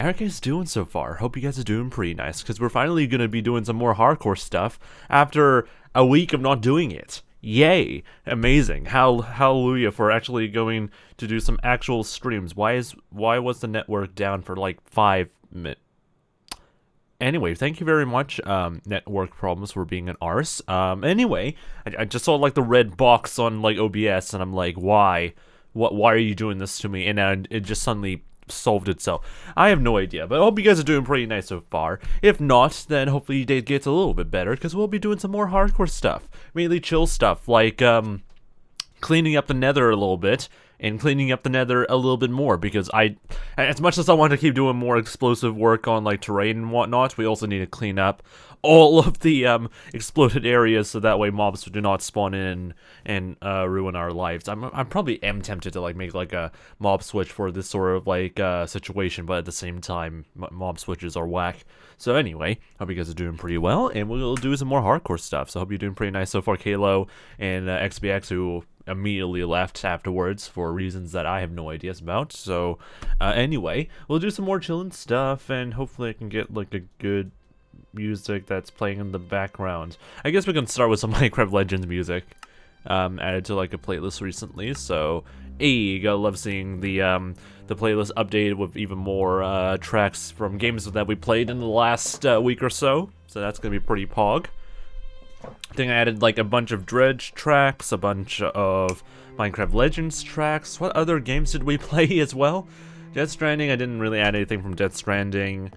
are you guys doing so far? Hope you guys are doing pretty nice, because we're finally going to be doing some more hardcore stuff after a week of not doing it. Yay! Amazing. Hallelujah for actually going to do some actual streams. Why was the network down for like 5 minutes? Anyway, thank you very much, network problems, for being an arse. Anyway, I just saw like the red box on like OBS, and I'm like, why? Why are you doing this to me? And then it just suddenly solved itself. I have no idea, but I hope you guys are doing pretty nice so far. If not, then hopefully your day gets a little bit better, because we'll be doing some more hardcore stuff. Mainly chill stuff, like, cleaning up the nether a little bit, and cleaning up the nether a little bit more, because as much as I want to keep doing more explosive work on, like, terrain and whatnot, we also need to clean up all of the, exploded areas, so that way mobs do not spawn in and, ruin our lives. I'm probably tempted to, like, make, like, a mob switch for this sort of, like, situation, but at the same time, mob switches are whack. So anyway, hope you guys are doing pretty well, and we'll do some more hardcore stuff, so hope you're doing pretty nice so far, 𝗦cie and, 𝗦XBX, who immediately left afterwards for reasons that I have no ideas about. So anyway, we'll do some more chilling stuff, and hopefully I can get like a good music that's playing in the background. I guess we can start with some Minecraft Legends music added to like a playlist recently. So you gotta love seeing the playlist updated with even more tracks from games that we played in the last week or so. So that's gonna be pretty pog. I think I added like a bunch of Dredge tracks, a bunch of Minecraft Legends tracks. What other games did we play as well? Death Stranding, I didn't really add anything from Death Stranding.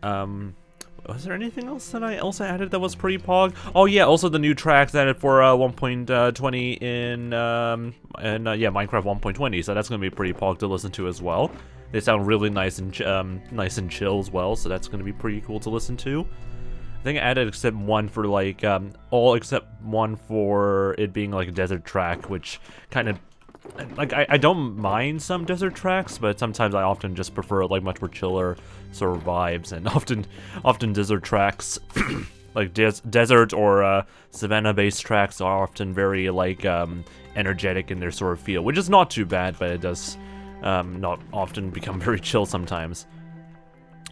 Was there anything else that I also added that was pretty pog? Oh yeah, also the new tracks added for 1.20 in yeah, Minecraft 1.20, so that's gonna be pretty pog to listen to as well. They sound really nice and chill as well, so that's gonna be pretty cool to listen to. I think I added except one for like all except one for it being like a desert track, which kind of like I don't mind some desert tracks, but sometimes I often just prefer like much more chiller sort of vibes, and often desert tracks like desert or savannah based tracks are often very like energetic in their sort of feel, which is not too bad, but it does not often become very chill sometimes.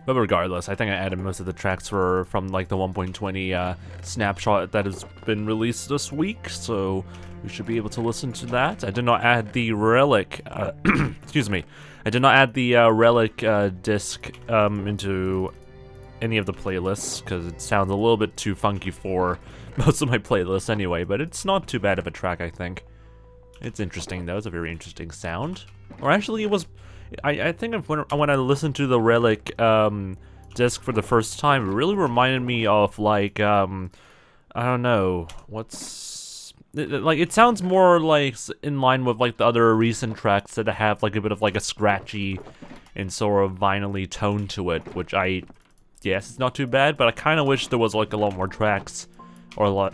But regardless, I think I added most of the tracks from like the 1.20 snapshot that has been released this week, so we should be able to listen to that. I did not add the relic, excuse me, I did not add the relic disc into any of the playlists, because it sounds a little bit too funky for most of my playlists anyway, but it's not too bad of a track, I think. It's interesting though, it's a very interesting sound. Or actually it was... I think when I listened to the relic disc for the first time, it really reminded me of like I don't know like it sounds more like in line with like the other recent tracks that have like a bit of like a scratchy and sort of vinyl-y tone to it, which yes, it's not too bad, but I kind of wish there was like a lot more tracks, or a lot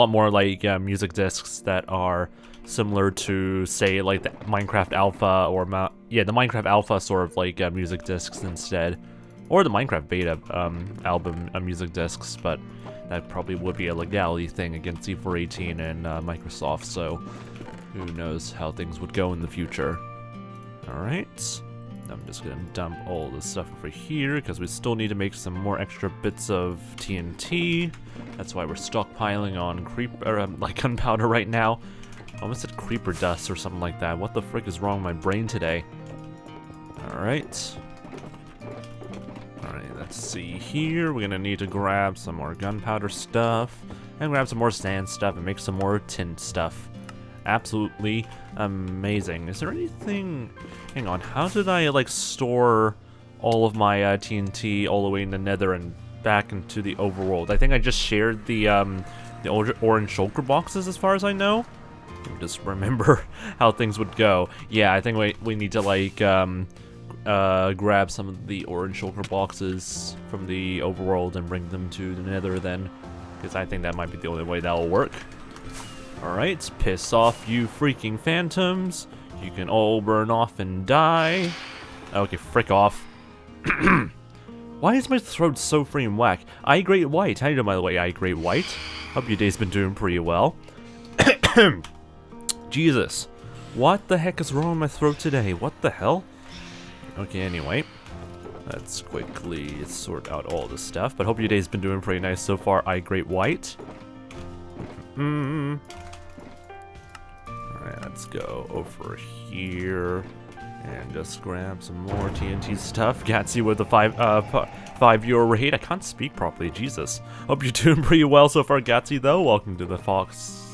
more like music discs that are similar to, say, like the Minecraft Alpha or the Minecraft Alpha sort of like music discs instead, or the Minecraft Beta album music discs, but that probably would be a legality thing against 𝗦cie_𝗶𝗶 and Microsoft, so who knows how things would go in the future. Alright, I'm just gonna dump all this stuff over here, because we still need to make some more extra bits of TNT. That's why we're stockpiling on gunpowder right now. I almost said creeper dust or something like that. What the frick is wrong with my brain today? Alright. Alright, let's see here. We're gonna need to grab some more gunpowder stuff, and grab some more sand stuff, and make some more tin stuff. Absolutely amazing. Is there anything... Hang on, how did I, like, store all of my TNT all the way in the nether and back into the overworld? I think I just shared the orange shulker boxes as far as I know. Just remember how things would go. Yeah, I think we need to like grab some of the orange shulker boxes from the overworld and bring them to the nether then, because I think that might be the only way that'll work. Alright, piss off you freaking phantoms. You can all burn off and die. Okay, frick off. Why is my throat so freaking whack? 𝗦_𝗏. How you doing, by the way, 𝗦_𝗏? Hope your day's been doing pretty well. Jesus. What the heck is wrong with my throat today? What the hell? Okay, anyway. Let's quickly sort out all this stuff. But hope your day's been doing pretty nice so far, 𝗦cie𝗰𝗶𝗹 𝗟𝗡. Alright, let's go over here and just grab some more TNT stuff. 𝗦cie with the €5 raid. I can't speak properly, Jesus. Hope you're doing pretty well so far, 𝗦cie, though. Welcome to the Fox.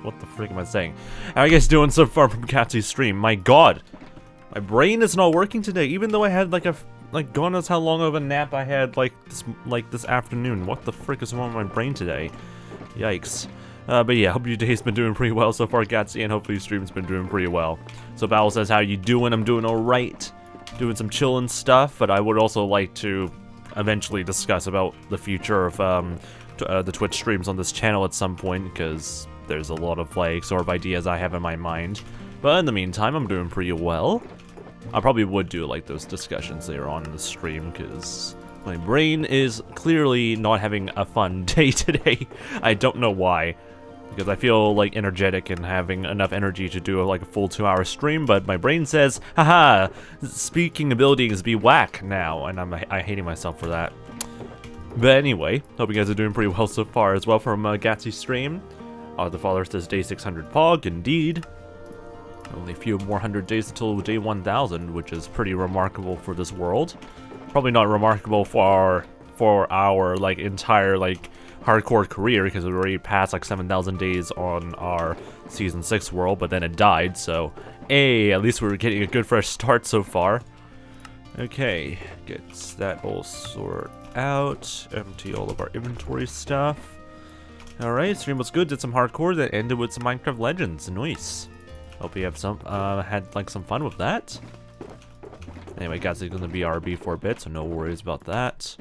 What the frick am I saying? How are you guys doing so far from 𝗦cie's stream? My god. My brain is not working today, even though I had like God knows how long of a nap I had like this afternoon. What the frick is wrong with my brain today? Yikes. But yeah, hope your day's been doing pretty well so far, 𝗦cie, and hopefully your stream's been doing pretty well. So 𝗏𝗟 says, how you doing? I'm doing alright. Doing some chillin' stuff, but I would also like to eventually discuss about the future of the Twitch streams on this channel at some point, because there's a lot of like sort of ideas I have in my mind. But in the meantime, I'm doing pretty well. I probably would do like those discussions later on in the stream, because my brain is clearly not having a fun day today. I don't know why, because I feel like energetic and having enough energy to do like a full 2-hour stream, but my brain says, haha, speaking abilities be whack now, and I'm hating myself for that. But anyway, hope you guys are doing pretty well so far as well from 𝗦cie's stream. The father says day 600 pog, indeed. Only a few more 100 days until day 1000, which is pretty remarkable for this world. Probably not remarkable for our like entire like hardcore career, because we already passed like 7,000 days on our season 6 world, but then it died. So, at least we're getting a good fresh start so far. Okay, gets that all sorted out. Empty all of our inventory stuff. All right, stream was good. Did some hardcore, then ended with some Minecraft Legends. Nice. Hope you have some had like some fun with that. Anyway, 𝗦cie's gonna be our 𝗏4𝗶, so no worries about that.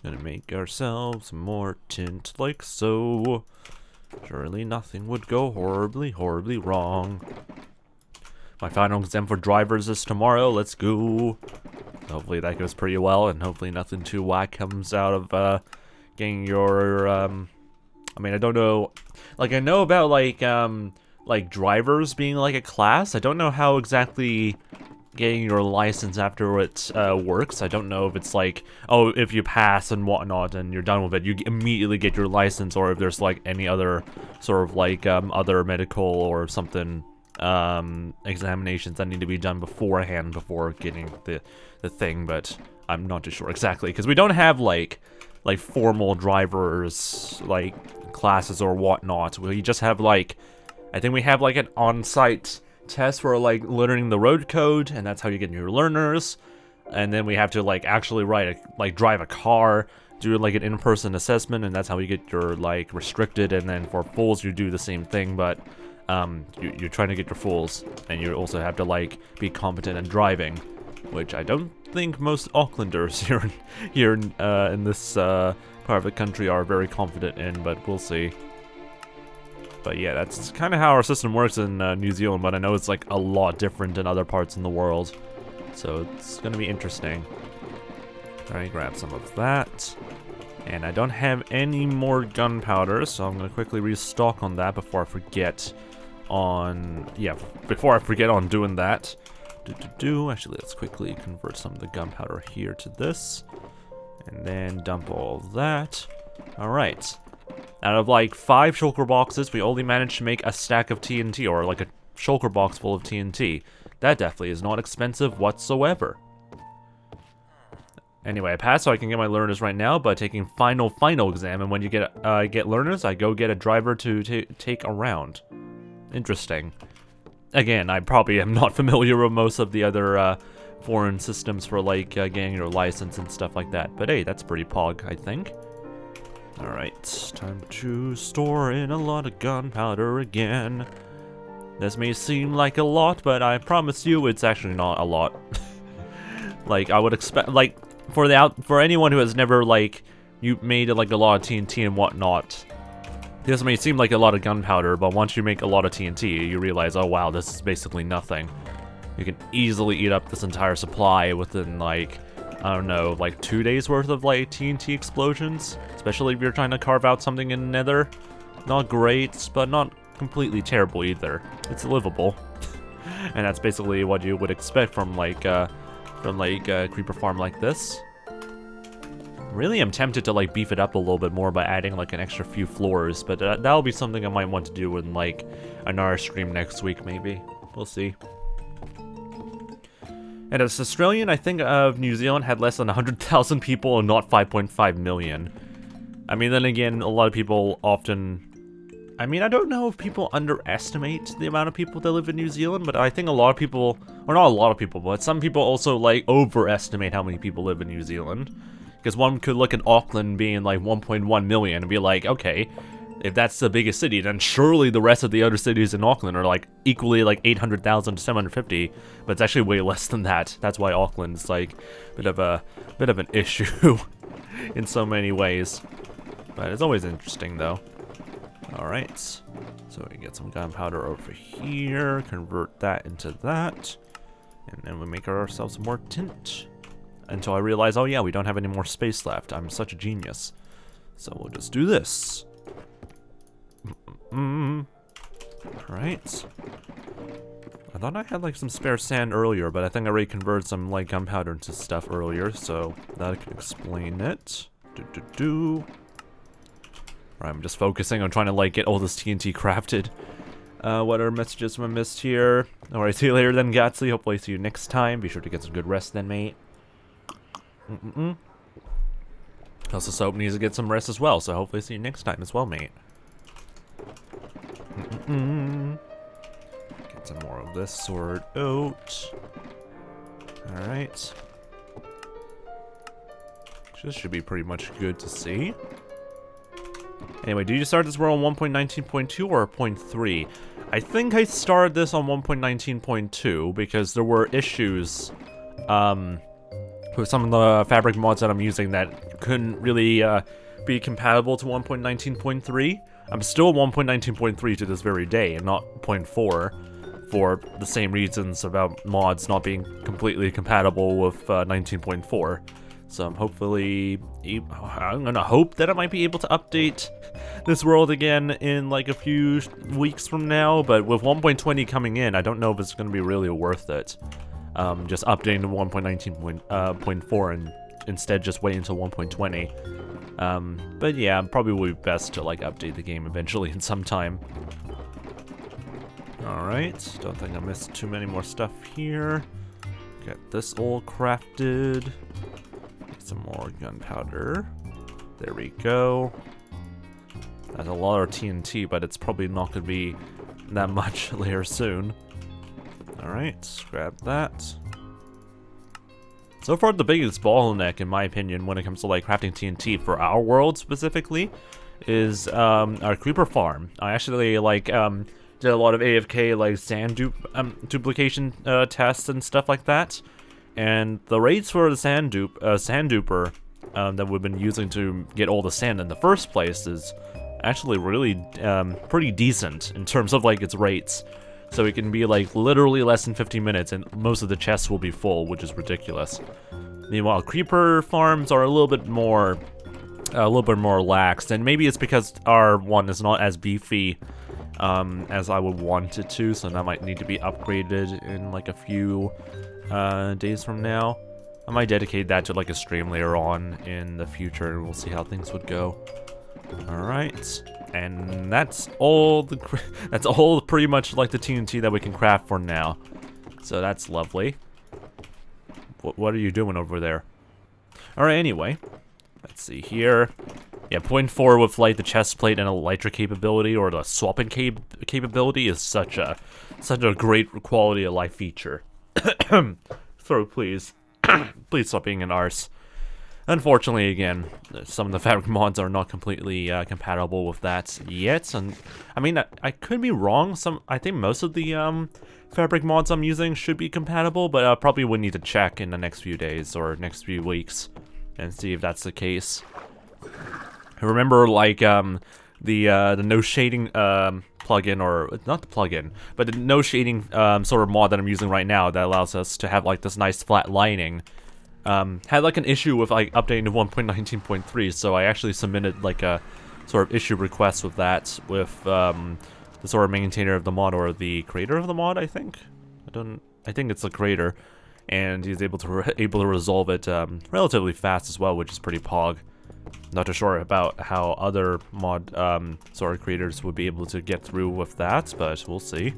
Gonna make ourselves some more tint like so. Surely nothing would go horribly, horribly wrong. My final exam for drivers is tomorrow. Let's go. Hopefully that goes pretty well, and hopefully nothing too whack comes out of getting your I mean, I don't know. Like, I know about like drivers being like a class. I don't know how exactly getting your license after it works. I don't know if it's like, oh, if you pass and whatnot and you're done with it, you immediately get your license, or if there's like any other sort of like other medical or something examinations that need to be done beforehand before getting the thing. But I'm not too sure exactly, because we don't have like formal drivers like classes or whatnot. We just have like, I think we have like an on-site test for like learning the road code, and that's how you get your learners. And then we have to like actually drive a car, do like an in-person assessment, and that's how you get your like restricted. And then for fulls you do the same thing, but you're trying to get your fulls, and you also have to like be competent in driving, which I don't think most Aucklanders here in this part of the country are very confident in, but we'll see. But yeah, that's kind of how our system works in New Zealand, but I know it's like a lot different in other parts in the world, so it's gonna be interesting. Alright, grab some of that. And I don't have any more gunpowder, so I'm gonna quickly restock on that before I forget on doing that. Actually, let's quickly convert some of the gunpowder here to this, and then dump all that. Alright. Out of like 5 shulker boxes, we only managed to make a stack of TNT, or like a shulker box full of TNT. That definitely is not expensive whatsoever. Anyway, I passed, so I can get my learners right now by taking final exam, and when you get learners, I go get a driver to take around. Interesting. Again, I probably am not familiar with most of the other foreign systems for like getting your license and stuff like that, but hey, that's pretty pog, I think. Alright, time to store in a lot of gunpowder again. This may seem like a lot, but I promise you it's actually not a lot. Like, I would expect, like, for anyone who has never, like, you made like a lot of TNT and whatnot, this may seem like a lot of gunpowder, but once you make a lot of TNT, you realize, oh wow, this is basically nothing. You can easily eat up this entire supply within, like, I don't know, like 2 days worth of like TNT explosions, especially if you're trying to carve out something in Nether. Not great, but not completely terrible either. It's livable. And that's basically what you would expect from like from like a creeper farm like this. Really, I'm tempted to like beef it up a little bit more by adding like an extra few floors, but that'll be something I might want to do in like another stream next week, maybe. We'll see. And as Australian, I think of New Zealand had less than 100,000 people and not 5.5 million. I mean, then again, a lot of people often... I mean, I don't know if people underestimate the amount of people that live in New Zealand, but I think a lot of people... Or not a lot of people, but some people also, like, overestimate how many people live in New Zealand. Because one could look at Auckland being, like, 1.1 million and be like, okay, if that's the biggest city, then surely the rest of the other cities in Auckland are, like, equally, like, 800,000 to 750. But it's actually way less than that. That's why Auckland's, like, a bit of an issue in so many ways. But it's always interesting, though. Alright, so we get some gunpowder over here, convert that into that, and then we make ourselves some more tint. Until I realize, oh yeah, we don't have any more space left. I'm such a genius. So we'll just do this. Alright. I thought I had like some spare sand earlier, but I think I already converted some like gunpowder into stuff earlier, so that could explain it. Alright, I'm just focusing on trying to like get all this TNT crafted. What are messages I missed here? Alright, see you later then, 𝗦cie. Hopefully see you next time. Be sure to get some good rest then, mate. Also, Soap needs to get some rest as well, so hopefully see you next time as well, mate. Get some more of this sword out. Alright. This should be pretty much good to see. Anyway, did you start this world on 1.19.2 or 0.3? I think I started this on 1.19.2 because there were issues with some of the fabric mods that I'm using that couldn't really be compatible to 1.19.3. I'm still 1.19.3 to this very day and not 0.4 for the same reasons about mods not being completely compatible with 19.4. So I'm gonna hope that I might be able to update this world again in like a few weeks from now, but with 1.20 coming in, I don't know if it's gonna be really worth it. Just updating to 1.19.4 and instead just wait until 1.20. But yeah, probably would be best to like update the game eventually in some time. Alright, don't think I missed too many more stuff here. Get this all crafted. Get some more gunpowder. There we go. That's a lot of TNT, but it's probably not going to be that much later soon. Alright, grab that. So far, the biggest bottleneck, in my opinion, when it comes to like crafting TNT for our world specifically, is our creeper farm. I actually like did a lot of AFK like sand duplication tests and stuff like that, and the rates for the sand duper that we've been using to get all the sand in the first place is actually really pretty decent in terms of like its rates. So it can be like literally less than 15 minutes and most of the chests will be full, which is ridiculous. Meanwhile, creeper farms are a little bit more lax, and maybe it's because our one is not as beefy as I would want it to, so that might need to be upgraded in like a few days from now. I might dedicate that to like a stream later on in the future, and we'll see how things would go. Alright, and that's all pretty much like the TNT that we can craft for now. So that's lovely. What are you doing over there? Alright, anyway, let's see here. Yeah, 0.4 with like the chest plate and elytra capability, or the swapping capability, is such a great quality of life feature. Throat, please. Please stop being an arse. Unfortunately, again, some of the fabric mods are not completely compatible with that yet, and I mean, I could be wrong. I think most of the fabric mods I'm using should be compatible, but I probably would need to check in the next few days or next few weeks and see if that's the case. I remember, like, the no shading plugin, or not the plugin, but the no shading sort of mod that I'm using right now that allows us to have like this nice flat lining. Had like an issue with like updating to 1.19.3, so I actually submitted like a sort of issue request with that with the sort of maintainer of the mod, or the creator of the mod, I think. I think it's the creator. and he's able to resolve it relatively fast as well, which is pretty pog. Not too sure about how other mod sword creators would be able to get through with that, but we'll see.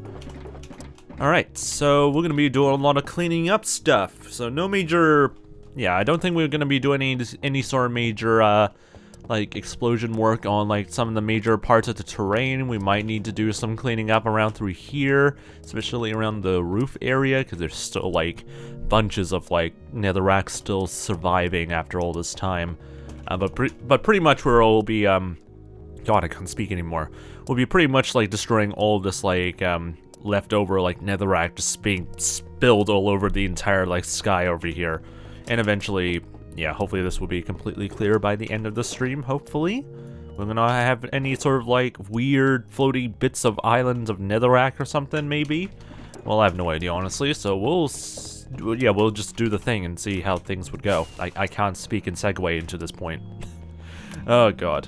Alright, so we're gonna be doing a lot of cleaning up stuff. So no major, yeah, I don't think we're gonna be doing any sort of major like explosion work on like some of the major parts of the terrain. We might need to do some cleaning up around through here, especially around the roof area, because there's still like bunches of like netherrack still surviving after all this time. But pretty much we'll be God, I can't speak anymore. We'll be pretty much like destroying all of this like leftover like netherrack just being spilled all over the entire like sky over here, and eventually, yeah, hopefully this will be completely clear by the end of the stream. Hopefully we're gonna have any sort of like weird floaty bits of islands of netherrack or something, maybe. Well, I have no idea, honestly, so we'll just do the thing and see how things would go. I can't speak and segue into this point. Oh god.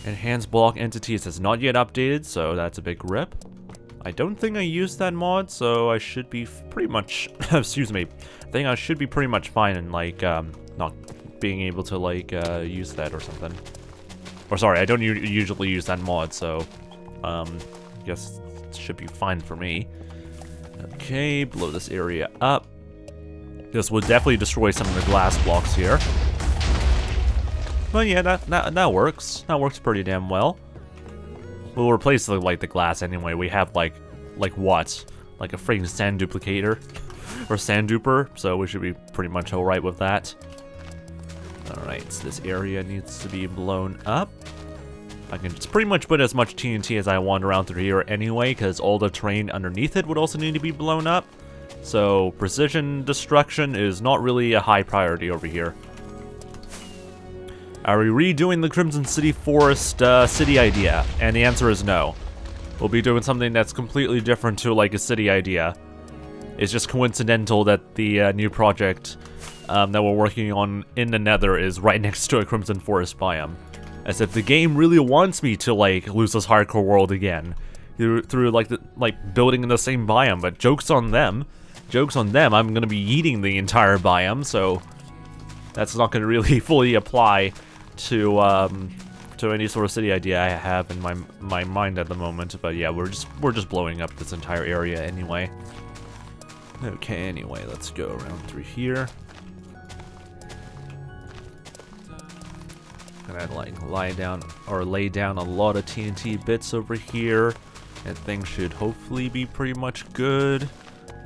Enhanced block entities has not yet updated, so that's a big rip. I don't think I used that mod, so I should be pretty much excuse me. I think I should be pretty much fine in like not being able to like use that or something. Or sorry, I don't usually use that mod, so I guess it should be fine for me. Okay, blow this area up. This will definitely destroy some of the glass blocks here. But yeah, that works. That works pretty damn well. We'll replace the glass anyway. We have like what? Like a freaking sand duplicator or sand duper, so we should be pretty much alright with that. Alright, so this area needs to be blown up. I can just pretty much put as much TNT as I want around through here anyway, because all the terrain underneath it would also need to be blown up. So precision destruction is not really a high priority over here. Are we redoing the Crimson City Forest city idea? And the answer is no. We'll be doing something that's completely different to like a city idea. It's just coincidental that the new project that we're working on in the Nether is right next to a Crimson Forest biome. As if the game really wants me to like lose this hardcore world again through like building in the same biome. But joke's on them. Joke's on them. I'm gonna be eating the entire biome, so that's not gonna really fully apply to any sort of city idea I have in my mind at the moment. But yeah, we're just blowing up this entire area anyway. Okay, anyway, let's go around through here. Gonna like lay down a lot of TNT bits over here, and things should hopefully be pretty much good.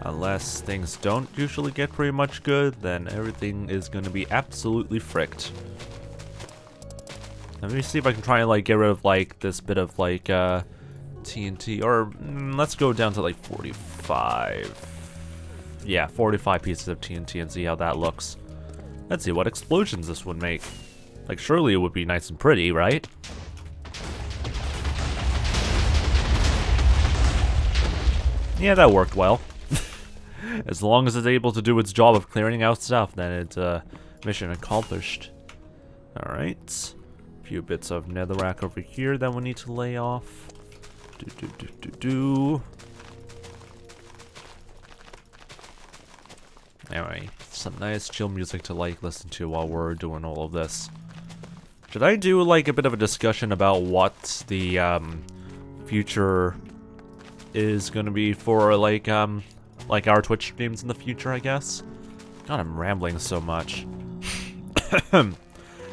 Unless things don't usually get pretty much good, then everything is gonna be absolutely fricked. Let me see if I can try and like get rid of like this bit of like TNT, or let's go down to like 45. Yeah, 45 pieces of TNT and see how that looks. Let's see what explosions this would make. Like, surely it would be nice and pretty, right? Yeah, that worked well. As long as it's able to do its job of clearing out stuff, then it's mission accomplished. Alright. A few bits of netherrack over here that we need to lay off. Anyway, some nice chill music to like listen to while we're doing all of this. Should I do like a bit of a discussion about what the future is gonna be for like our Twitch streams in the future, I guess? God, I'm rambling so much.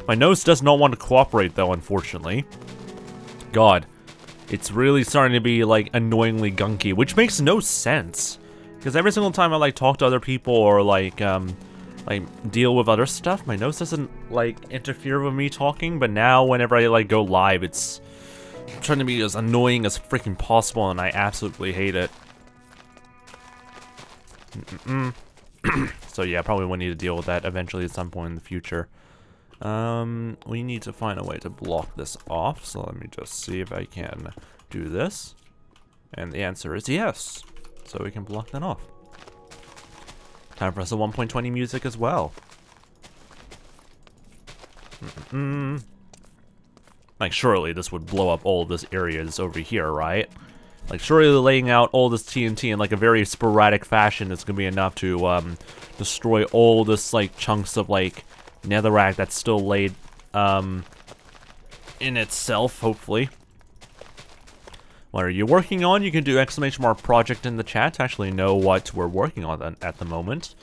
My nose does not want to cooperate though, unfortunately. God, it's really starting to be like annoyingly gunky, which makes no sense. Because every single time I like talk to other people or like deal with other stuff, my nose doesn't like interfere with me talking. But now whenever I like go live, it's trying to be as annoying as freaking possible, and I absolutely hate it. So yeah, probably will need to deal with that eventually at some point in the future. We need to find a way to block this off. So let me just see if I can do this, and the answer is yes. So we can block that off. Time for some 1.20 music as well. Like, surely this would blow up all of this areas over here, right? Like, surely laying out all this TNT in, like, a very sporadic fashion is gonna be enough to, destroy all this, like, chunks of, like, netherrack that's still laid, in itself, hopefully. What are you working on? You can do ! project in the chat to actually know what we're working on at the moment.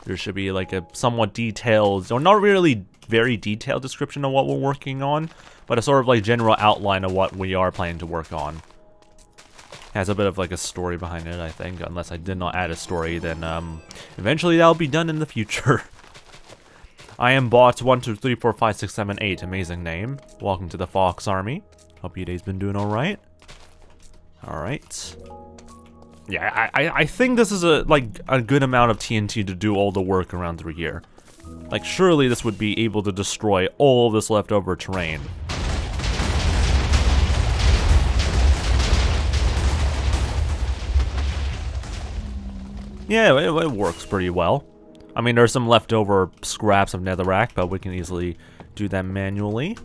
There should be, like, a somewhat detailed, or not really very detailed description of what we're working on, but a sort of, like, general outline of what we are planning to work on. Has a bit of, like, a story behind it, I think. Unless I did not add a story, then, eventually that'll be done in the future. I am 𝗦𝗶𝗟𝗶𝗹𝗟𝗶𝗟. Amazing name. Welcome to the Fox Army. Hope your day's been doing alright. Alright. Yeah, I think this is a good amount of TNT to do all the work around through here. Like, surely this would be able to destroy all this leftover terrain. Yeah, it works pretty well. I mean, there's some leftover scraps of netherrack, but we can easily do that manually.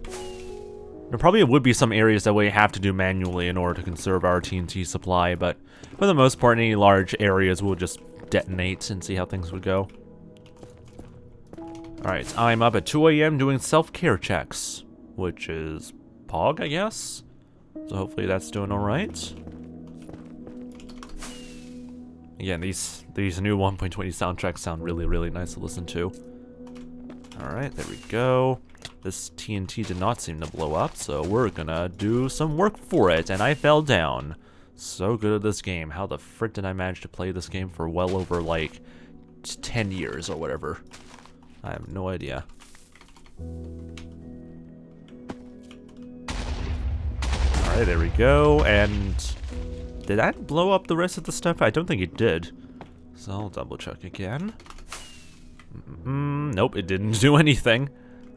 There probably would be some areas that we have to do manually in order to conserve our TNT supply, but for the most part, any large areas we'll just detonate and see how things would go. Alright, I'm up at 2 AM doing self-care checks, which is Pog, I guess? So hopefully that's doing alright. Again, these new 1.20 soundtracks sound really, really nice to listen to. Alright, there we go. This TNT did not seem to blow up, so we're gonna do some work for it, and I fell down. So good at this game. How the frick did I manage to play this game for well over, like, 10 years or whatever? I have no idea. Alright, there we go, and... did that blow up the rest of the stuff? I don't think it did. So I'll double check again. Nope, it didn't do anything.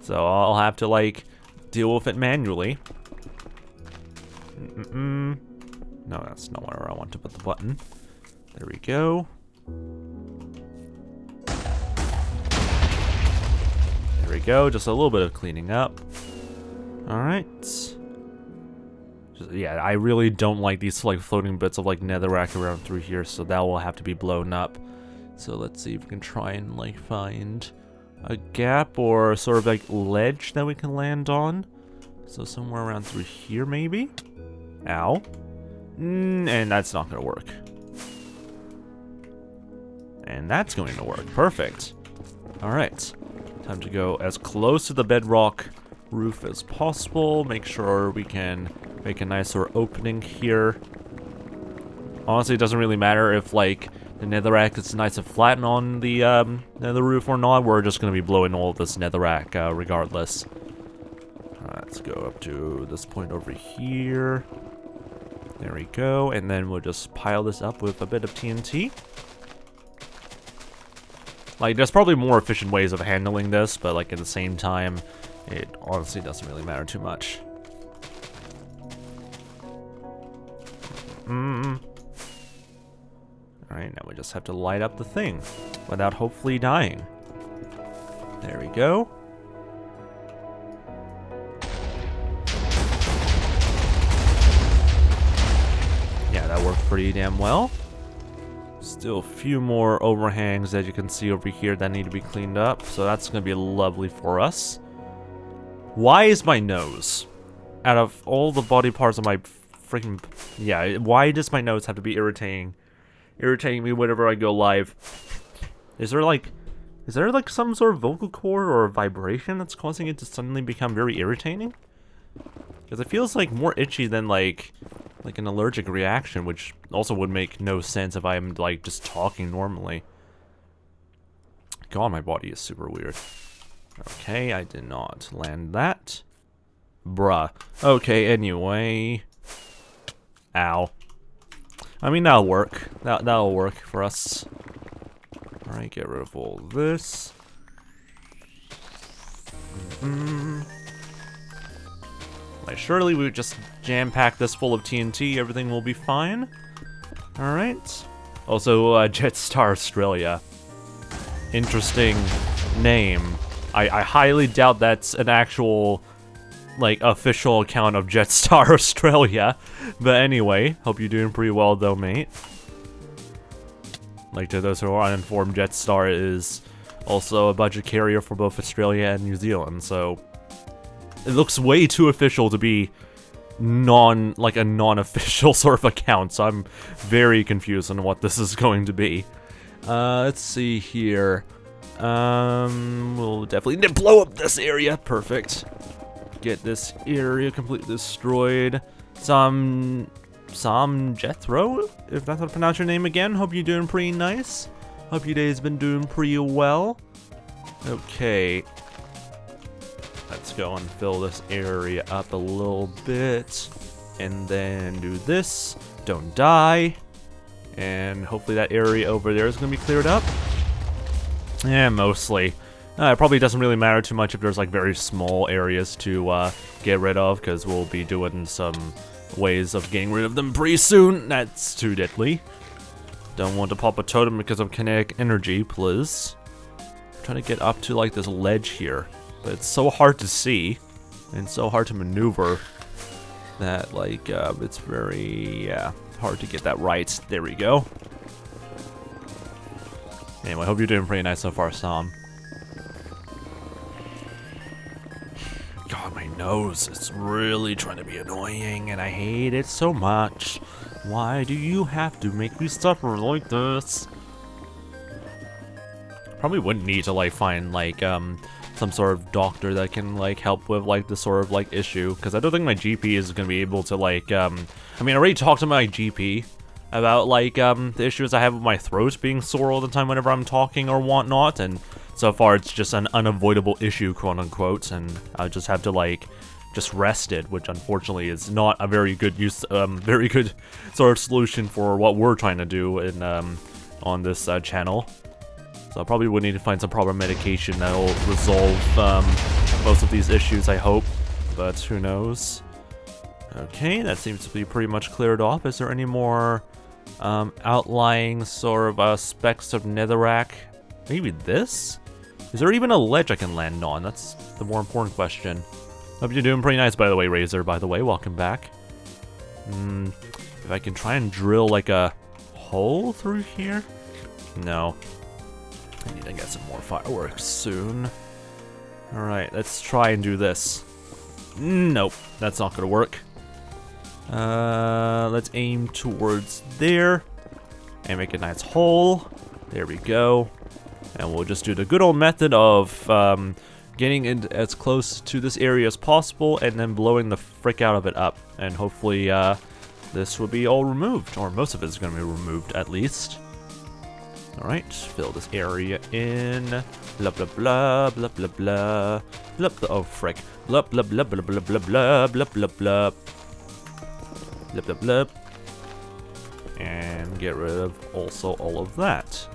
So I'll have to, like, deal with it manually. No, that's not where I want to put the button. There we go. There we go, just a little bit of cleaning up. Alright. Yeah, I really don't like these, like, floating bits of, like, netherrack around through here, so that will have to be blown up. So let's see if we can try and, like, find a gap or sort of, like, ledge that we can land on. So somewhere around through here, maybe? Ow. And that's not gonna work. And that's going to work. Perfect. Alright. Time to go as close to the bedrock roof as possible. Make sure we can make a nicer opening here. Honestly, it doesn't really matter if, like, the netherrack is nice and flat on the nether roof or not. We're just going to be blowing all of this netherrack regardless. Let's go up to this point over here. There we go. And then we'll just pile this up with a bit of TNT. Like, there's probably more efficient ways of handling this, but, like, at the same time, it honestly doesn't really matter too much. Alright, now we just have to light up the thing without hopefully dying. There we go. Yeah, that worked pretty damn well. Still a few more overhangs that you can see over here that need to be cleaned up, so that's going to be lovely for us. Why is my nose, out of all the body parts of my freaking... yeah, why does my nose have to be irritating me whenever I go live? Is there like some sort of vocal cord or vibration that's causing it to suddenly become very irritating? Because it feels like more itchy than like an allergic reaction, which also would make no sense if I'm like just talking normally. God, my body is super weird. Okay, I did not land that. Bruh. Okay, anyway. Ow. I mean, that'll work. That'll work for us. Alright, get rid of all this. Like, surely we would just jam-pack this full of TNT, everything will be fine. Alright. Also, Jetstar Australia. Interesting name. I highly doubt that's an actual like, official account of Jetstar Australia. But anyway, hope you're doing pretty well, though, mate. Like, to those who are uninformed, Jetstar is also a budget carrier for both Australia and New Zealand, so it looks way too official to be a non-official sort of account, so I'm very confused on what this is going to be. Let's see here. We'll definitely need to blow up this area. Perfect. Get this area completely destroyed. 𝗦chị𝗰𝗶𝗹, if that's how to pronounce your name again. Hope you're doing pretty nice. Hope your day's been doing pretty well. Okay. Let's go and fill this area up a little bit. And then do this. Don't die. And hopefully that area over there is going to be cleared up. Yeah, mostly. It probably doesn't really matter too much if there's like very small areas to get rid of, because we'll be doing some ways of getting rid of them pretty soon. That's too deadly. Don't want to pop a totem because of kinetic energy, please. I'm trying to get up to like this ledge here, but it's so hard to see and so hard to maneuver that like it's very hard to get that right. There we go. Anyway, I hope you're doing pretty nice so far, Sam. God, my nose is really trying to be annoying, and I hate it so much. Why do you have to make me suffer like this? Probably wouldn't need to like find like some sort of doctor that can like help with like this sort of like issue, because I don't think my GP is gonna be able to like I mean, I already talked to my GP about like the issues I have with my throat being sore all the time whenever I'm talking or whatnot, and so far it's just an unavoidable issue, quote unquote, and I just have to like just rest it, which unfortunately is not a very good very good sort of solution for what we're trying to do in on this channel. So I probably would need to find some proper medication that'll resolve most of these issues, I hope, but who knows. Okay, that seems to be pretty much cleared off. Is there any more outlying sort of specks of netherrack? Maybe this? Is there even a ledge I can land on? That's the more important question. Hope you're doing pretty nice, by the way, Razor, by the way. Welcome back. If I can try and drill like a hole through here? No. I need to get some more fireworks soon. Alright, let's try and do this. Nope, that's not gonna work. Let's aim towards there and make a nice hole. There we go. And we'll just do the good old method of getting in as close to this area as possible and then blowing the frick out of it up. And hopefully this will be all removed, or most of it is going to be removed at least. Alright, fill this area in. Blah blah blah blah blah blah blah blah. Oh frick. Blah blah blah blah blah blah blah blah blah blah. Blah blah blah. And get rid of also all of that.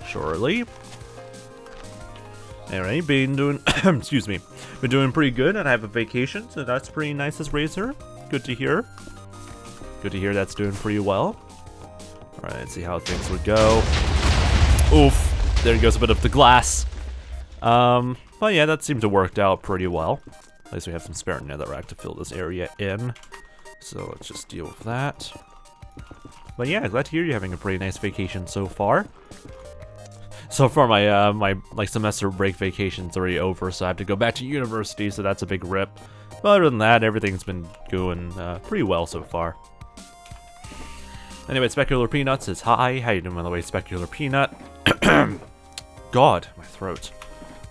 Surely. Alright, been doing excuse me. Been doing pretty good, and I have a vacation, so that's pretty nice as Razor. Good to hear. Good to hear that's doing pretty well. Alright, let's see how things would go. Oof. There goes a bit of the glass. But yeah, that seemed to work out pretty well. At least we have some spare netherrack to fill this area in. So let's just deal with that. But yeah, glad to hear you're having a pretty nice vacation so far. So far, my like semester break vacation's already over, so I have to go back to university, so that's a big rip. But other than that, everything's been going pretty well so far. Anyway, Specular Peanuts is hi. How you doing, by the way, Specular Peanut? God, my throat.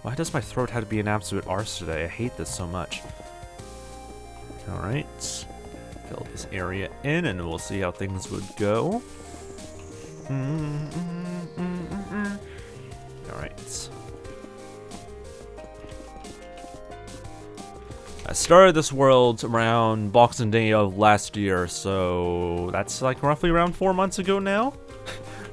Why does my throat have to be an absolute arse today? I hate this so much. Alright. Fill this area in, and we'll see how things would go. Alright. I started this world around Boxing Day of last year, so that's like roughly around 4 months ago now.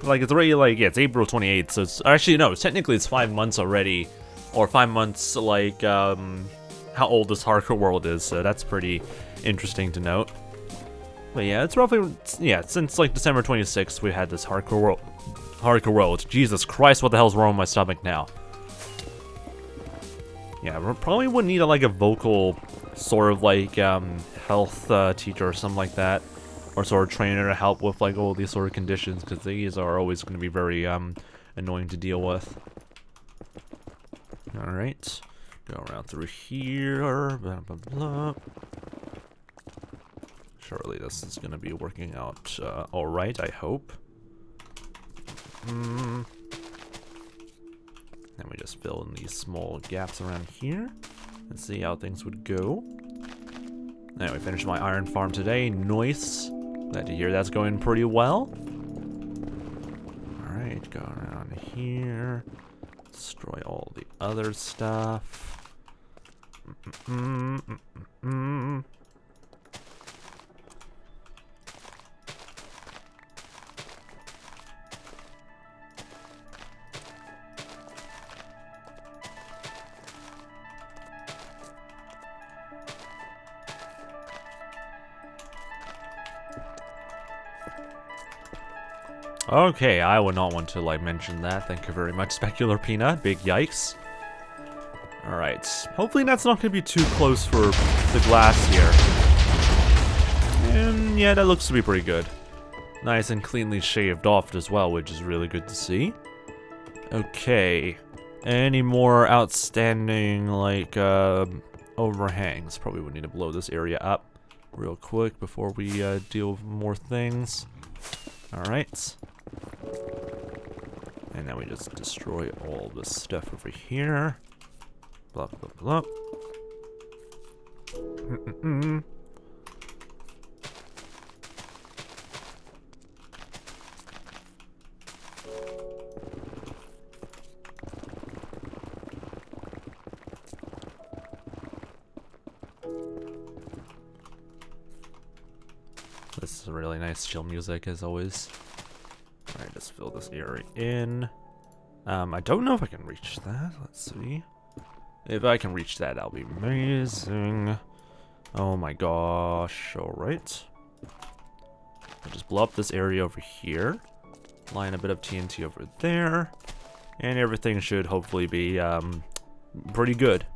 Like it's already like, yeah, it's April 28th, so it's actually no, technically it's 5 months already, or 5 months like how old this hardcore world is. So that's pretty interesting to note. But yeah, it's roughly, yeah, since like December 26th we had this hardcore world. Hardcore world. Jesus Christ, what the hell's wrong with my stomach now? Yeah, we probably would need like a vocal sort of like health teacher or something like that, or sort of trainer to help with like all these sort of conditions, because these are always going to be very annoying to deal with. All right, go around through here. Blah, blah, blah. Surely this is going to be working out all right, I hope. Then we just fill in these small gaps around here and see how things would go. Now we finished my iron farm today. Nice. Glad to hear that's going pretty well. Alright, go around here. Destroy all the other stuff. Okay, I would not want to like mention that. Thank you very much, Specular Peanut. Big yikes. Alright, hopefully that's not going to be too close for the glass here. And yeah, that looks to be pretty good. Nice and cleanly shaved off as well, which is really good to see. Okay, any more outstanding like overhangs? Probably would need to blow this area up real quick before we deal with more things. Alright. And then we just destroy all this stuff over here. Blah, blah, blah. This is really nice chill music as always. Alright, just fill this area in. I don't know if I can reach that. Let's see. If I can reach that, that'll be amazing. Oh my gosh. Alright. I'll just blow up this area over here. Line a bit of TNT over there. And everything should hopefully be pretty good.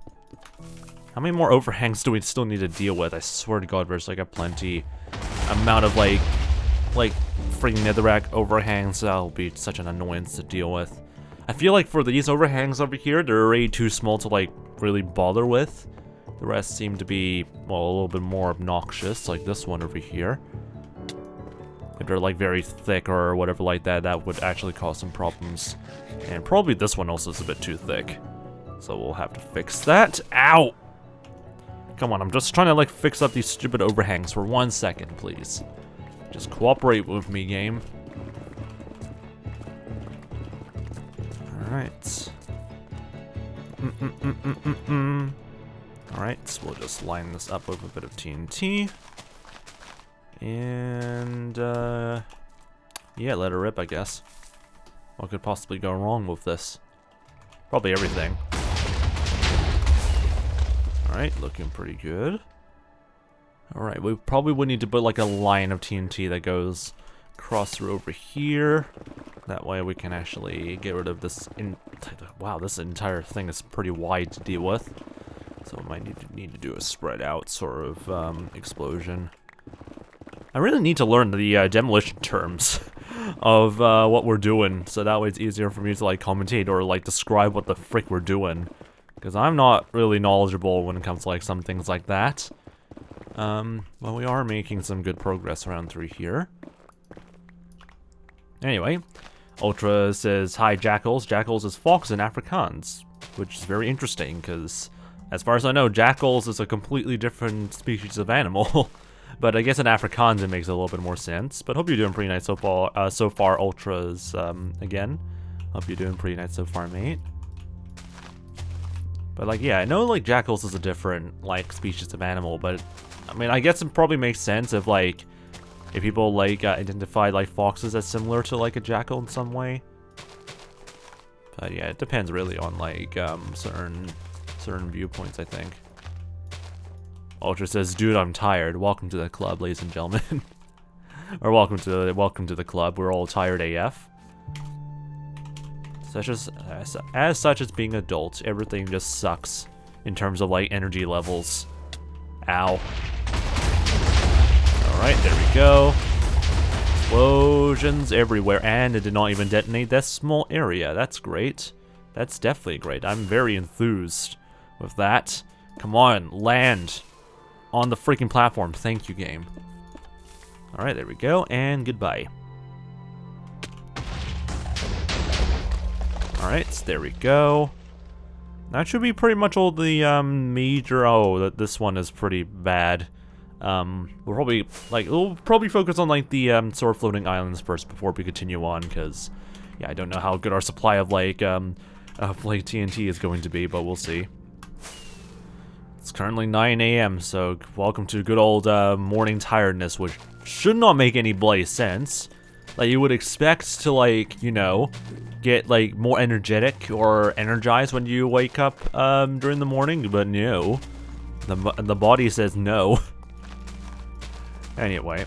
How many more overhangs do we still need to deal with? I swear to God, there's like a plenty amount of like freaking netherrack overhangs. That'll be such an annoyance to deal with. I feel like for these overhangs over here, they're already too small to like really bother with. The rest seem to be, well, a little bit more obnoxious, like this one over here. If they're like very thick or whatever like that, that would actually cause some problems. And probably this one also is a bit too thick. So we'll have to fix that. Ow! Come on, I'm just trying to like fix up these stupid overhangs for 1 second, please. Just cooperate with me, game. Alright. Alright, so we'll just line this up with a bit of TNT. And, yeah, let her rip, I guess. What could possibly go wrong with this? Probably everything. Alright, looking pretty good. Alright, we probably would need to put like a line of TNT that goes across through over here. That way we can actually get rid of this. Wow, this entire thing is pretty wide to deal with. So we might need to do a spread out sort of explosion. I really need to learn the demolition terms of what we're doing, so that way it's easier for me to like commentate or like describe what the frick we're doing. Because I'm not really knowledgeable when it comes to like some things like that. Well, we are making some good progress around through here. Anyway, Ultra says, hi Jackals. Jackals is fox in Afrikaans, which is very interesting because, as far as I know, Jackals is a completely different species of animal. But I guess in Afrikaans it makes a little bit more sense. But hope you're doing pretty nice so far, Ultras, again. Hope you're doing pretty nice so far, mate. But like, yeah, I know like Jackals is a different like species of animal, but I mean, I guess it probably makes sense if like, if people like identify like foxes as similar to like a jackal in some way. But yeah, it depends really on like certain viewpoints, I think. Ultra says, "Dude, I'm tired. Welcome to the club, ladies and gentlemen." Or welcome to the club. We're all tired AF. As such as being adults, everything just sucks in terms of like energy levels. Ow. Alright, there we go. Explosions everywhere, and it did not even detonate that small area. That's great. That's definitely great. I'm very enthused with that. Come on, land on the freaking platform. Thank you, game. Alright, there we go, and goodbye. Alright, there we go. That should be pretty much all the major... Oh, this one is pretty bad. We'll probably focus on like the sort of floating islands first before we continue on, because yeah, I don't know how good our supply of like TNT is going to be, but we'll see. It's currently 9 AM, so welcome to good old morning tiredness, which should not make any bloody sense. Like, you would expect to, like, you know, get like more energetic or energized when you wake up during the morning, but no, the body says no. Anyway,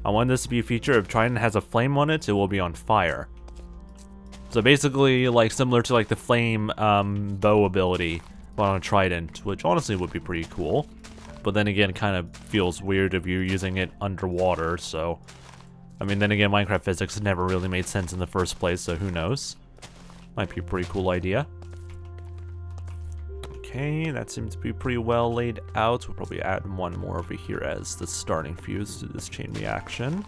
I want this to be a feature. If Trident has a flame on it, it will be on fire. So basically, like, similar to like the flame bow ability, but on a Trident, which honestly would be pretty cool. But then again, kind of feels weird if you're using it underwater, so... I mean, then again, Minecraft physics never really made sense in the first place, so who knows? Might be a pretty cool idea. Okay, that seems to be pretty well laid out. We'll probably add one more over here as the starting fuse to this chain reaction.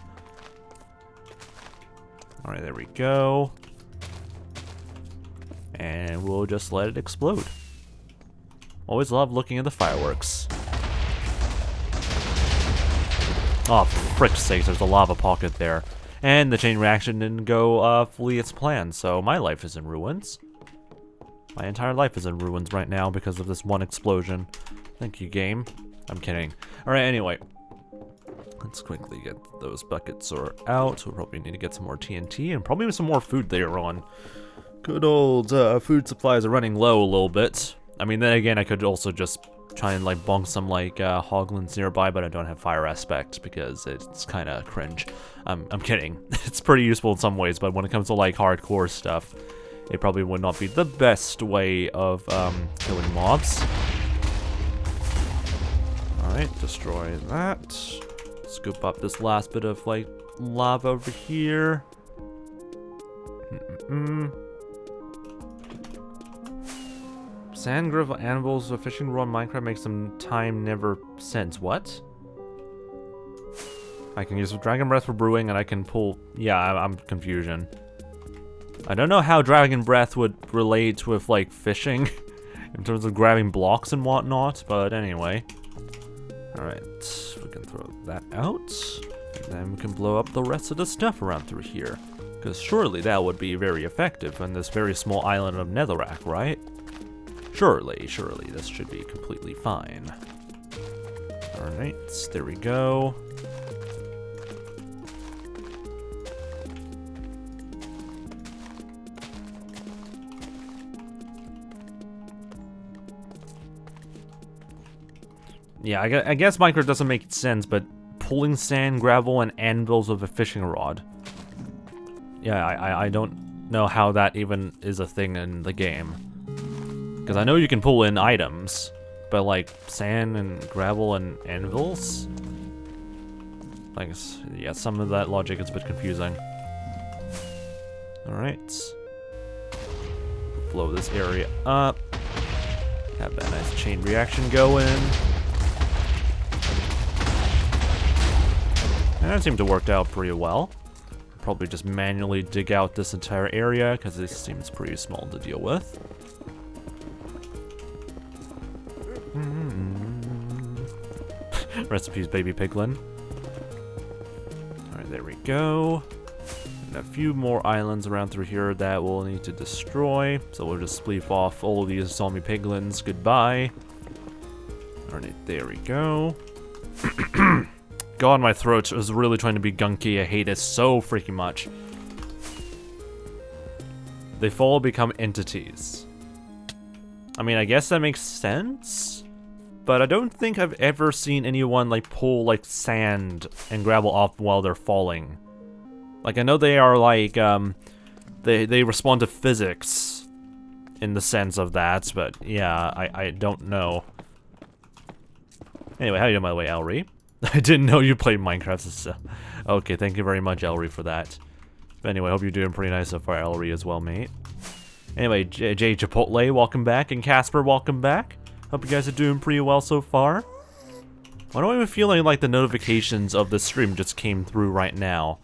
Alright, there we go. And we'll just let it explode. Always love looking at the fireworks. Oh, for frick's sake, there's a lava pocket there. And the chain reaction didn't go fully as planned, so my life is in ruins. My entire life is in ruins right now because of this one explosion. Thank you, game. I'm kidding. Alright, anyway. Let's quickly get those buckets out. We'll probably need to get some more TNT and probably some more food later on. Good old food supplies are running low a little bit. I mean, then again, I could also just try and like bonk some like hoglins nearby, but I don't have fire aspect because it's kind of cringe. I'm kidding. It's pretty useful in some ways, but when it comes to like hardcore stuff, it probably would not be the best way of killing mobs. Alright, destroy that. Scoop up this last bit of like lava over here. Sand gravel animals, a fishing rod, Minecraft makes some time never since. What? I can use dragon breath for brewing, and I can pull... Yeah, I'm confusion. I don't know how dragon breath would relate with like fishing in terms of grabbing blocks and whatnot, but anyway. Alright, we can throw that out, and then we can blow up the rest of the stuff around through here. Because surely that would be very effective on this very small island of Netherrack, right? Surely, this should be completely fine. Alright, there we go. Yeah, I guess Minecraft doesn't make sense, but pulling sand, gravel, and anvils with a fishing rod. Yeah, I don't know how that even is a thing in the game. Because I know you can pull in items, but like sand and gravel and anvils? Like, yeah, some of that logic is a bit confusing. Alright. Blow this area up. Have that nice chain reaction going. And that seemed to work out pretty well. Probably just manually dig out this entire area, because this seems pretty small to deal with. Recipes, baby piglin. Alright, there we go. And a few more islands around through here that we'll need to destroy. So we'll just spleef off all of these zombie piglins. Goodbye. Alright, there we go. God, my throat is really trying to be gunky. I hate it so freaking much. They fall become entities. I mean, I guess that makes sense, but I don't think I've ever seen anyone like pull like sand and gravel off while they're falling. Like, I know they are like they respond to physics in the sense of that, but yeah, I don't know. Anyway, how you doing, by the way, 𝗟𝗶? I didn't know you played Minecraft. So. Okay, thank you very much, 𝗟𝗶, for that. But anyway, hope you're doing pretty nice so far, 𝗟𝗶, as well, mate. Anyway, 𝗦cie𝗰𝗶, welcome back, and 𝗏𝗏, welcome back. Hope you guys are doing pretty well so far. Why do I have a feeling like the notifications of the stream just came through right now?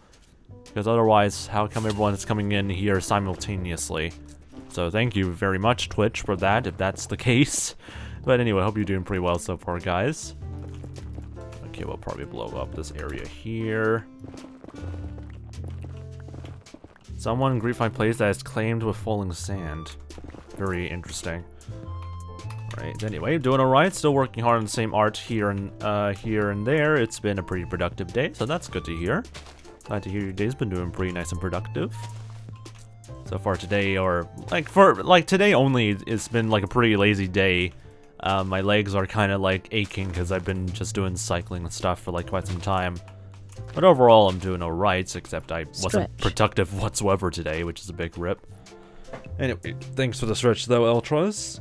Because otherwise, how come everyone is coming in here simultaneously? So thank you very much, Twitch, for that, if that's the case. But anyway, hope you're doing pretty well so far, guys. Okay, we'll probably blow up this area here. Someone grief my place that is claimed with falling sand. Very interesting. Alright, anyway, doing alright. Still working hard on the same art here and there. It's been a pretty productive day, so that's good to hear. Glad to hear your day's been doing pretty nice and productive. So far today, or like today only, it's been like a pretty lazy day. My legs are kind of like aching because I've been just doing cycling and stuff for like quite some time. But overall, I'm doing alright, except I wasn't productive whatsoever today, which is a big rip. Anyway, thanks for the stretch though, Ultras.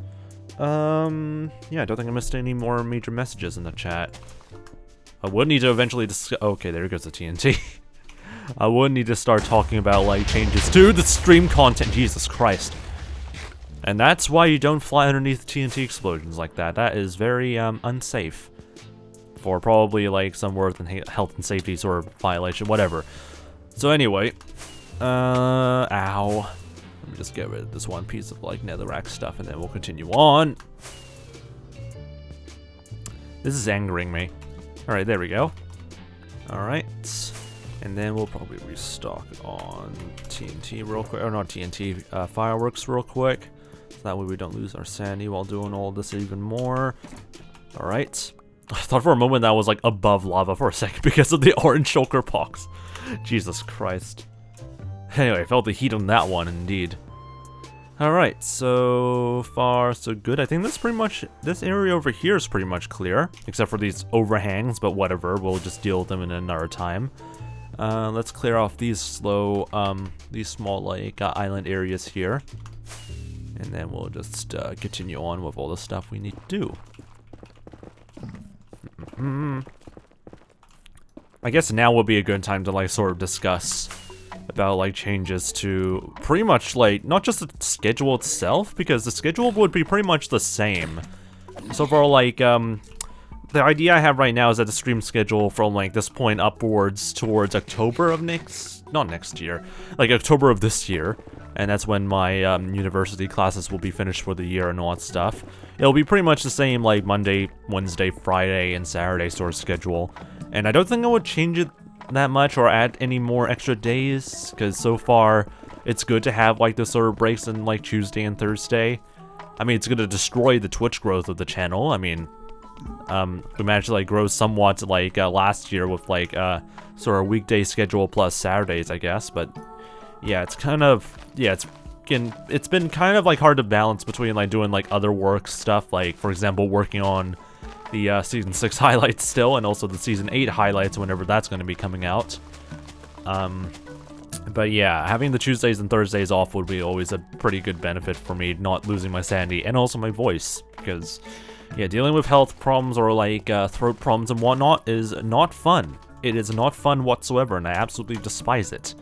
Yeah, I don't think I missed any more major messages in the chat. I would need to eventually discuss. Okay, there goes the TNT. I would need to start talking about like changes to the stream content. Jesus Christ. And that's why you don't fly underneath TNT explosions like that. That is very unsafe. For probably like some worth in health and safety sort of violation, whatever. So anyway, ow. Let me just get rid of this one piece of like netherrack stuff and then we'll continue on. This is angering me. Alright, there we go. Alright. And then we'll probably restock on TNT real quick. Or not TNT, fireworks real quick. So that way we don't lose our sanity while doing all this even more. Alright. I thought for a moment that was like above lava for a second because of the orange shulker pox. Jesus Christ. Anyway, I felt the heat on that one, indeed. Alright, so far so good. I think that's pretty much, this area over here is pretty much clear. Except for these overhangs, but whatever, we'll just deal with them in another time. Let's clear off these small like island areas here. And then we'll just continue on with all the stuff we need to do. I guess now will be a good time to like sort of discuss about like changes to pretty much like not just the schedule itself, because the schedule would be pretty much the same. So for like the idea I have right now is that the stream schedule from like this point upwards towards October of not next year, like October of this year, and that's when my university classes will be finished for the year and all that stuff. It'll be pretty much the same like Monday, Wednesday, Friday, and Saturday sort of schedule. And I don't think I would change it that much or add any more extra days, because so far it's good to have like those sort of breaks in like Tuesday and Thursday. I mean, it's going to destroy the Twitch growth of the channel. I mean, we managed to like grow somewhat like last year with like sort of weekday schedule plus Saturdays, I guess. But yeah, it's kind of, yeah, it's been kind of like hard to balance between like doing like other work stuff, like for example working on the season 6 highlights still, and also the season 8 highlights whenever that's going to be coming out. But yeah, having the Tuesdays and Thursdays off would be always a pretty good benefit for me, not losing my sanity and also my voice, because yeah, dealing with health problems or like throat problems and whatnot is not fun. It is not fun whatsoever, and I absolutely despise it.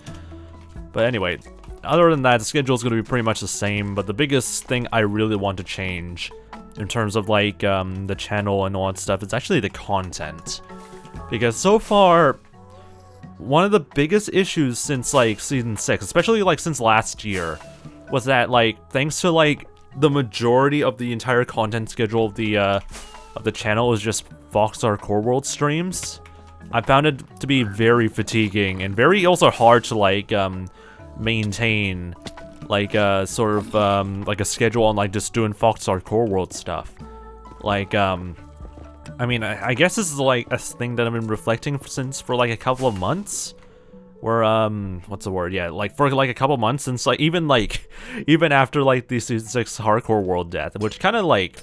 But anyway, other than that, the schedule is going to be pretty much the same, but the biggest thing I really want to change in terms of like the channel and all that stuff is actually the content. Because so far, one of the biggest issues since like season 6, especially like since last year, was that like thanks to like the majority of the entire content schedule of the channel is just FoxNZ Core World streams, I found it to be very fatiguing and very also hard to like maintain like sort of like a schedule on like just doing FoxNZ Core World stuff. Like I mean, I guess this is like a thing that I've been reflecting for like a couple of months, where what's the word? Yeah, like for like a couple of months since like even after like the season 6 hardcore world death, which kind of like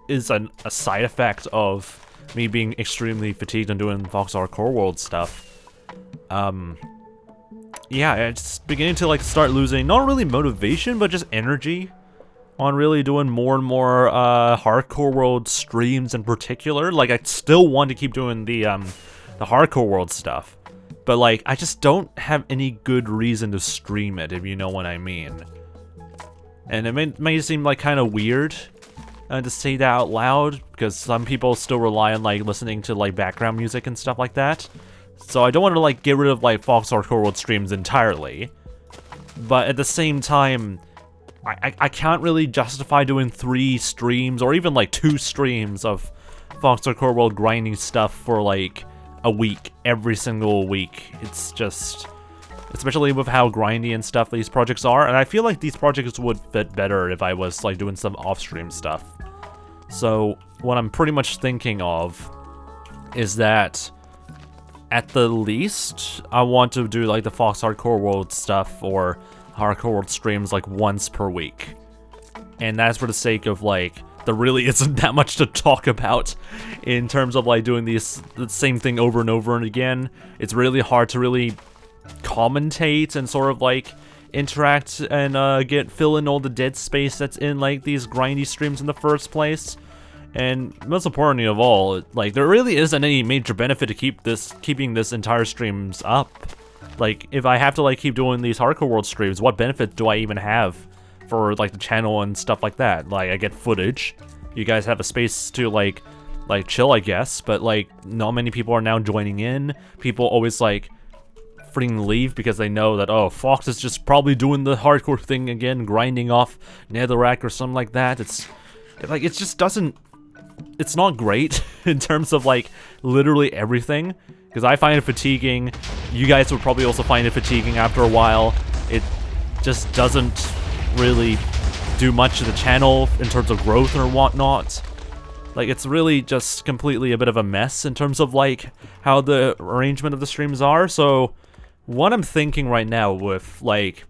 is a side effect of me being extremely fatigued and doing FoxNZ Core World stuff. Yeah, it's beginning to like start losing not really motivation but just energy. on really doing more and more Hardcore World streams in particular. Like, I still want to keep doing the Hardcore World stuff, but like, I just don't have any good reason to stream it, if you know what I mean. And it may seem like kind of weird to say that out loud, because some people still rely on like listening to like background music and stuff like that. So I don't want to like get rid of like Fox Hardcore World streams entirely, but at the same time, I can't really justify doing 3 streams or even like 2 streams of Fox Hardcore World grinding stuff for like a week, every single week. It's just, especially with how grindy and stuff these projects are, and I feel like these projects would fit better if I was like doing some off-stream stuff. So what I'm pretty much thinking of is that at the least, I want to do like the Fox Hardcore World stuff or Hardcore World streams like once per week. And that's for the sake of like, there really isn't that much to talk about in terms of like doing the same thing over and over and again. It's really hard to really commentate and sort of like interact and fill in all the dead space that's in like these grindy streams in the first place. And most importantly of all, like, there really isn't any major benefit to keeping this entire streams up. Like, if I have to like keep doing these Hardcore World streams, what benefit do I even have for like the channel and stuff like that? Like, I get footage, you guys have a space to like chill, I guess, but like not many people are now joining in. People always like freaking leave because they know that, oh, Fox is just probably doing the hardcore thing again, grinding off Netherrack or something like that. It's like, it just doesn't, it's not great in terms of like literally everything, because I find it fatiguing. You guys would probably also find it fatiguing after a while. It just doesn't really do much to the channel in terms of growth or whatnot. Like, it's really just completely a bit of a mess in terms of like how the arrangement of the streams are. So what I'm thinking right now with like,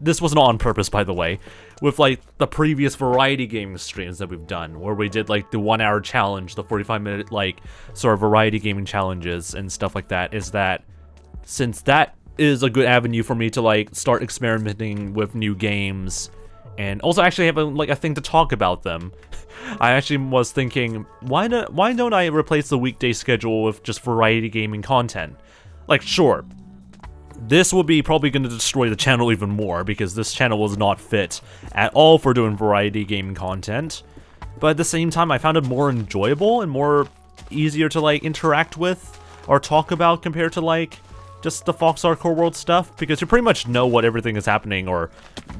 this was not on purpose, by the way, with like the previous variety gaming streams that we've done, where we did like the 1-hour challenge, the 45-minute like sort of variety gaming challenges and stuff like that, is that since that is a good avenue for me to like start experimenting with new games and also actually have a thing to talk about them, I actually was thinking, why don't I replace the weekday schedule with just variety gaming content? Like, sure, this will be probably going to destroy the channel even more, because this channel was not fit at all for doing variety gaming content. But at the same time, I found it more enjoyable and more easier to like interact with or talk about compared to like just the Fox Hardcore World stuff, because you pretty much know what everything is happening, or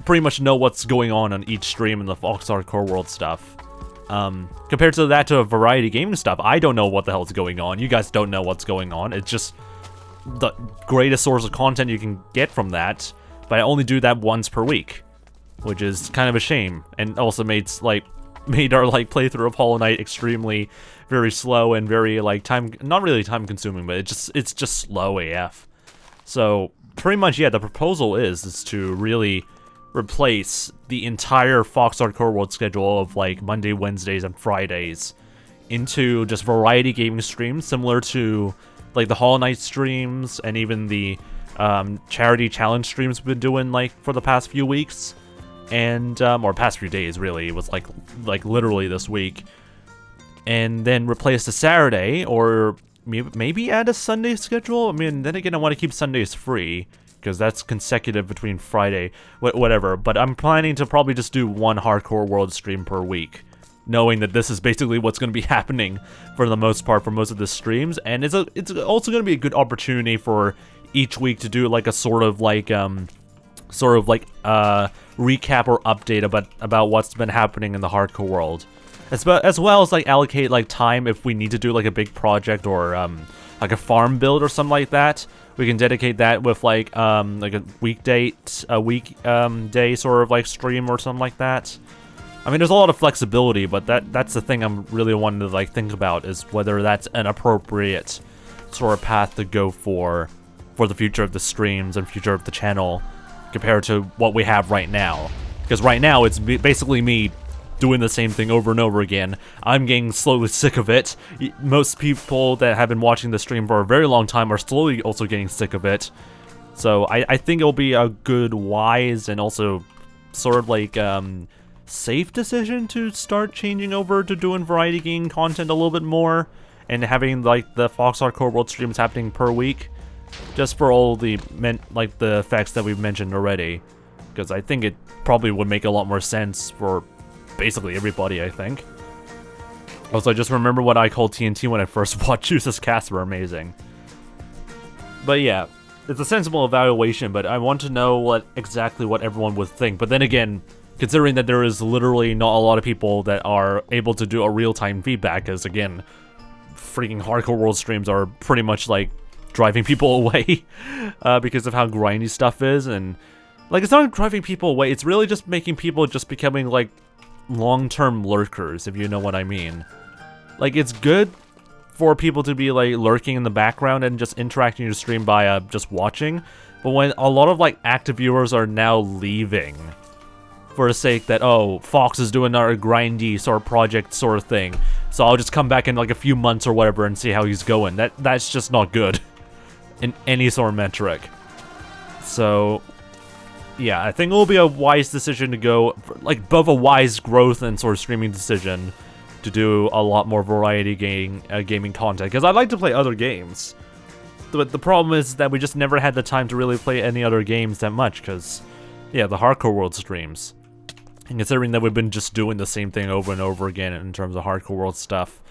pretty much know what's going on each stream in the Fox Hardcore World stuff. Compared to that to variety gaming stuff, I don't know what the hell's going on. You guys don't know what's going on. It's just the greatest source of content you can get from that, but I only do that once per week, which is kind of a shame, and also made our like playthrough of Hollow Knight extremely very slow and very like not really time consuming, but it's just slow AF. So pretty much, yeah, the proposal is to really replace the entire Fox Hardcore World schedule of like Monday, Wednesdays, and Fridays into just variety gaming streams similar to like the Hollow Knight streams and even the charity challenge streams we've been doing like for the past few weeks, and or past few days really. It was like literally this week, and then replace the Saturday or maybe add a Sunday schedule. I mean, then again, I want to keep Sundays free because that's consecutive between Friday, whatever. But I'm planning to probably just do one Hardcore World stream per week, knowing that this is basically what's going to be happening for the most part for most of the streams. And it's also going to be a good opportunity for each week to do like a sort of like recap or update about what's been happening in the Hardcore World, as well as like allocate like time if we need to do like a big project or like a farm build or something like that. We can dedicate that with like a weekday sort of like stream or something like that. I mean, there's a lot of flexibility, but that's the thing I'm really wanting to like think about, is whether that's an appropriate sort of path to go for the future of the streams and future of the channel compared to what we have right now. Because right now it's basically me doing the same thing over and over again. I'm getting slowly sick of it. Most people that have been watching the stream for a very long time are slowly also getting sick of it. So I think it'll be a good, wise, and also sort of like safe decision to start changing over to doing variety gaming content a little bit more, and having like the Fox Hardcore World streams happening per week, just for all the the effects that we've mentioned already, because I think it probably would make a lot more sense for basically everybody, I think. Also, I just remember what I called TNT when I first watched 𝗦ście𝗰𝗶𝗹 amazing. But yeah, it's a sensible evaluation, but I want to know exactly what everyone would think. But then again, considering that there is literally not a lot of people that are able to do a real-time feedback, because again, freaking Hardcore World streams are pretty much like driving people away because of how grindy stuff is, and like it's not driving people away, it's really just making people just becoming like long-term lurkers, if you know what I mean. Like, it's good for people to be like lurking in the background and just interacting your stream by just watching, but when a lot of like active viewers are now leaving for the sake that, oh, Fox is doing our grindy sort of project sort of thing, so I'll just come back in like a few months or whatever and see how he's going, that's just not good in any sort of metric. So yeah, I think it will be a wise decision to go, like, both a wise growth and sort of streaming decision to do a lot more variety gaming content, because I'd like to play other games. But the problem is that we just never had the time to really play any other games that much, because, yeah, the Hardcore World streams. And considering that we've been just doing the same thing over and over again in terms of Hardcore World stuff,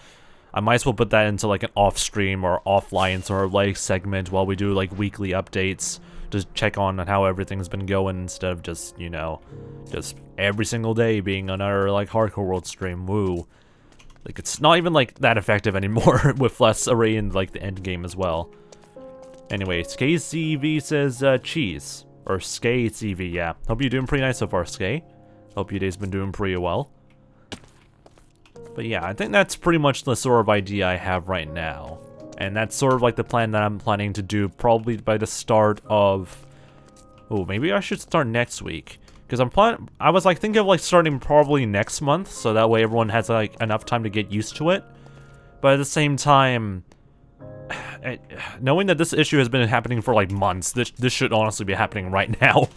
I might as well put that into, like, an off-stream or offline sort of, like, segment while we do, like, weekly updates. Just check on how everything's been going instead of just, you know, just every single day being another, like, Hardcore World stream. Woo. Like, it's not even, like, that effective anymore with less array in, like, the end game as well. Anyway, 𝗦cije𝗰𝗶𝗹 says, cheese. Or 𝗦cije𝗰𝗶𝗹, yeah. Hope you're doing pretty nice so far, 𝗦cie. Hope your day's been doing pretty well. But yeah, I think that's pretty much the sort of idea I have right now. And that's sort of like the plan that I'm planning to do probably by the start of... Oh, maybe I should start next week. Because I was like thinking of like starting probably next month, so that way everyone has like enough time to get used to it. But at the same time, knowing that this issue has been happening for like months, this should honestly be happening right now.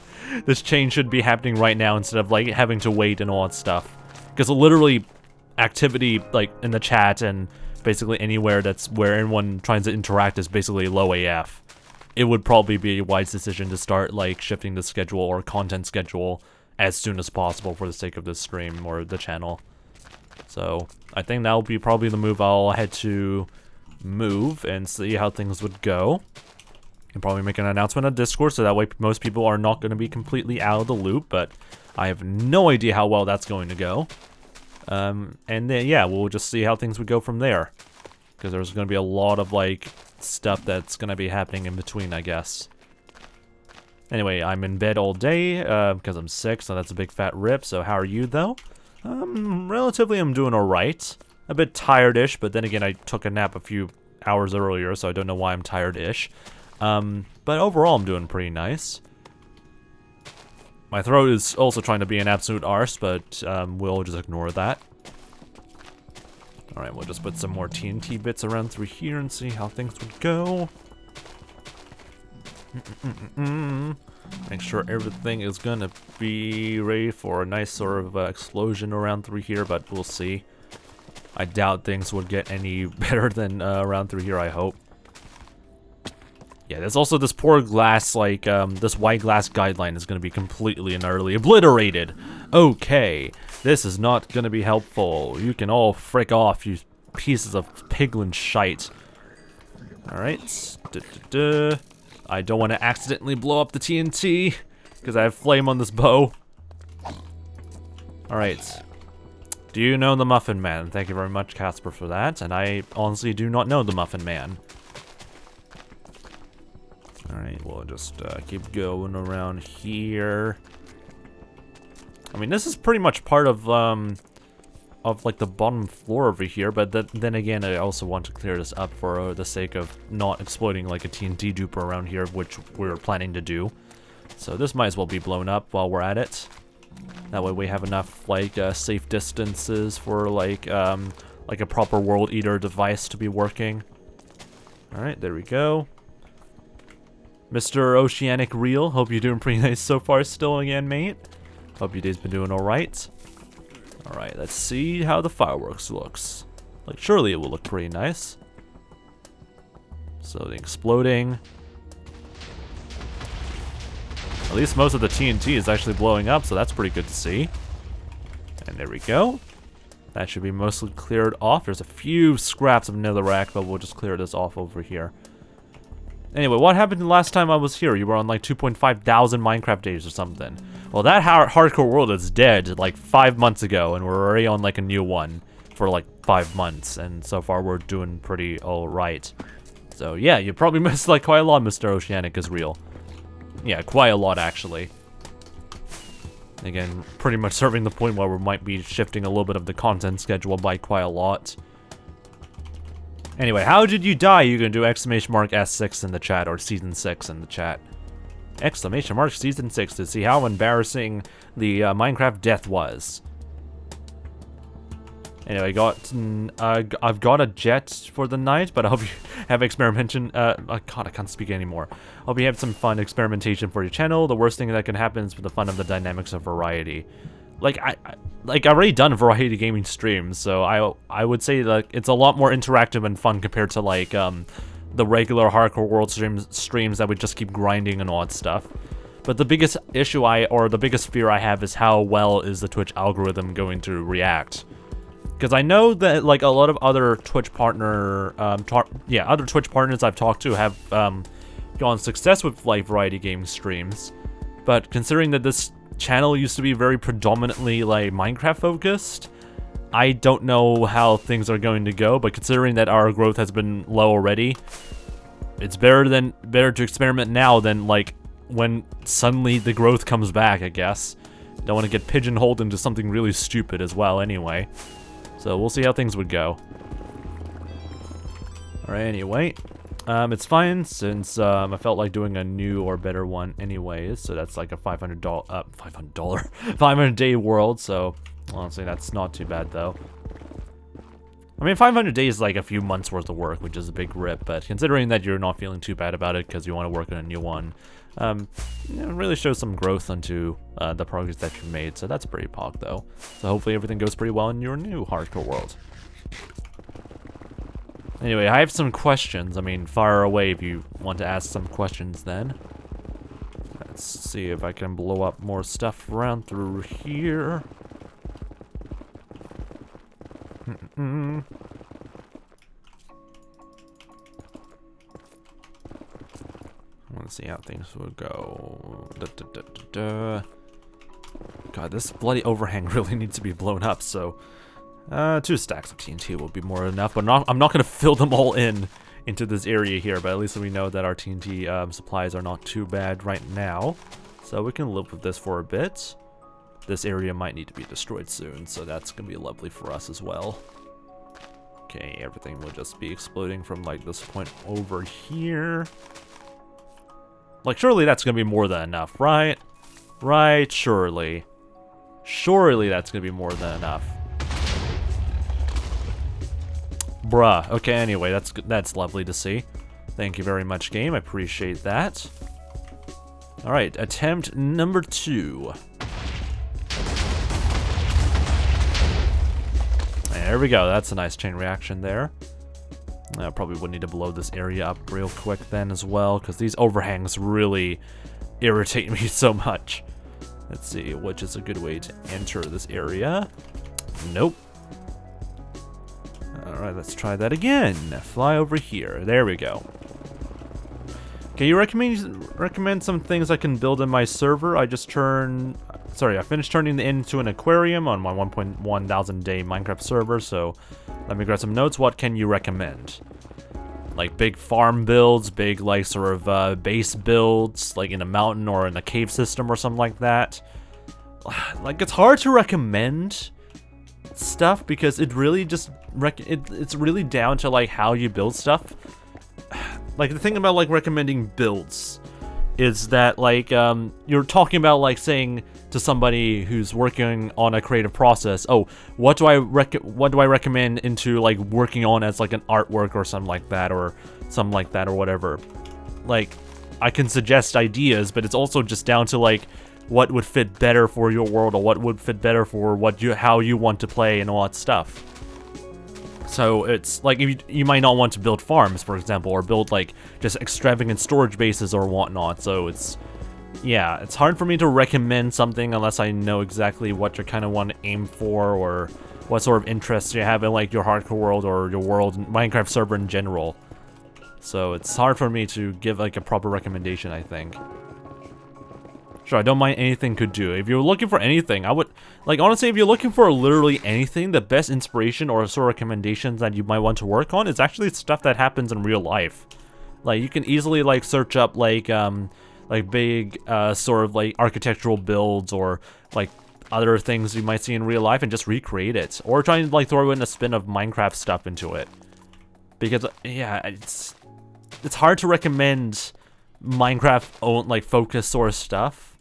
This change should be happening right now instead of like having to wait and all that stuff. Because literally, activity like in the chat and basically anywhere that's where anyone tries to interact is basically low AF. It would probably be a wise decision to start like shifting the schedule or content schedule as soon as possible for the sake of this stream or the channel. So I think that'll be probably the move I'll head to move and see how things would go. And probably make an announcement on Discord so that way most people are not going to be completely out of the loop, but I have no idea how well that's going to go. And then, yeah, we'll just see how things would go from there. Because there's going to be a lot of, like, stuff that's going to be happening in between, I guess. Anyway, I'm in bed all day, because I'm sick, so that's a big fat rip. So how are you, though? Relatively, I'm doing alright. A bit tired-ish, but then again, I took a nap a few hours earlier, so I don't know why I'm tired-ish. But overall, I'm doing pretty nice. My throat is also trying to be an absolute arse, but we'll just ignore that. Alright, we'll just put some more TNT bits around through here and see how things would go. Make sure everything is gonna be ready for a nice sort of explosion around through here, but we'll see. I doubt things would get any better than around through here, I hope. Yeah, there's also this poor glass, like, this white glass guideline is going to be completely and utterly obliterated. Okay, this is not going to be helpful. You can all frick off, you pieces of piglin shite. Alright. I don't want to accidentally blow up the TNT, because I have flame on this bow. Alright. Do you know the Muffin Man? Thank you very much, Casper, for that. And I honestly do not know the Muffin Man. Alright, we'll just keep going around here. I mean, this is pretty much part of like the bottom floor over here, but then again, I also want to clear this up for the sake of not exploding like a TNT duper around here, which we're planning to do. So this might as well be blown up while we're at it. That way we have enough like safe distances for like a proper World Eater device to be working. Alright, there we go. Mr. Oceanic Real, hope you're doing pretty nice so far still again, mate. Hope your day's been doing alright. Alright, let's see how the fireworks looks. Like, surely it will look pretty nice. So, the exploding. At least most of the TNT is actually blowing up, so that's pretty good to see. And there we go. That should be mostly cleared off. There's a few scraps of netherrack, but we'll just clear this off over here. Anyway, what happened the last time I was here? You were on like 2,500 Minecraft days or something. Well, that hardcore world is dead like 5 months ago, and we're already on like a new one for like 5 months, and so far we're doing pretty alright. So yeah, you probably missed like quite a lot, Mr. Oceanic is real. Yeah, quite a lot actually. Again, pretty much serving the point where we might be shifting a little bit of the content schedule by quite a lot. Anyway, how did you die? You can do !S6 in the chat, or season 6 in the chat. !Season 6 to see how embarrassing the Minecraft death was. Anyway, I've got a jet for the night, but I hope you have experimentation. God, I can't speak anymore. Hope you have some fun experimentation for your channel. The worst thing that can happen is for the fun of the dynamics of variety. Like I've already done variety gaming streams, so I would say that it's a lot more interactive and fun compared to like the regular hardcore world streams that would just keep grinding and odd stuff. But the biggest issue or the biggest fear I have is how well is the Twitch algorithm going to react. Because I know that like a lot of other Twitch partners I've talked to have gone success with like variety gaming streams, but considering that this channel used to be very predominantly like Minecraft focused, I don't know how things are going to go. But considering that our growth has been low already, it's better to experiment now than like when suddenly the growth comes back, I guess. Don't want to get pigeonholed into something really stupid as well anyway. So we'll see how things would go. Alright, anyway. It's fine since I felt like doing a new or better one anyways. So that's like a $500 day world. So honestly, that's not too bad though. I mean, 500 days is like a few months worth of work, which is a big rip. But considering that you're not feeling too bad about it because you want to work on a new one, it really shows some growth into the progress that you've made. So that's pretty pog though. So hopefully everything goes pretty well in your new hardcore world. Anyway, I have some questions. I mean, fire away if you want to ask some questions then. Let's see if I can blow up more stuff around through here. I want to see how things will go. God, this bloody overhang really needs to be blown up, so 2 stacks of TNT will be more than enough, but I'm not going to fill them all into this area here, but at least we know that our TNT supplies are not too bad right now, so we can live with this for a bit. This area might need to be destroyed soon, so that's going to be lovely for us as well. Okay, everything will just be exploding from like this point over here. Like, surely that's going to be more than enough, right? Right, surely. Surely that's going to be more than enough. Bruh. Okay, anyway, that's lovely to see. Thank you very much, game. I appreciate that. Alright, attempt number 2. There we go. That's a nice chain reaction there. I probably would need to blow this area up real quick then as well, because these overhangs really irritate me so much. Let's see, which is a good way to enter this area. Nope. Alright, let's try that again. Fly over here. There we go. Can you recommend some things I can build in my server? I finished turning it into an aquarium on my 1,100 day Minecraft server, so let me grab some notes. What can you recommend? Like big farm builds, big like sort of base builds, like in a mountain or in a cave system or something like that. Like, it's hard to recommend stuff because it really just it's really down to like how you build stuff. Like, the thing about like recommending builds is that like you're talking about like saying to somebody who's working on a creative process, oh, what do I recommend into like working on as like an artwork or something like that or whatever. Like, I can suggest ideas, but it's also just down to like what would fit better for your world, or what would fit better for how you want to play and all that stuff. So it's like, if you might not want to build farms, for example, or build like just extravagant storage bases or whatnot. So it's hard for me to recommend something unless I know exactly what you kind of want to aim for, or what sort of interests you have in like your hardcore world or your world Minecraft server in general. So it's hard for me to give like a proper recommendation, I think. Sure, I don't mind anything could do. If you're looking for anything, I would, like, honestly, if you're looking for literally anything, the best inspiration or sort of recommendations that you might want to work on is actually stuff that happens in real life. Like, you can easily, like, search up, like big, sort of, like, architectural builds or, like, other things you might see in real life and just recreate it. Or try and, like, throw in a spin of Minecraft stuff into it. Because, yeah, it's hard to recommend Minecraft like focus sort of stuff,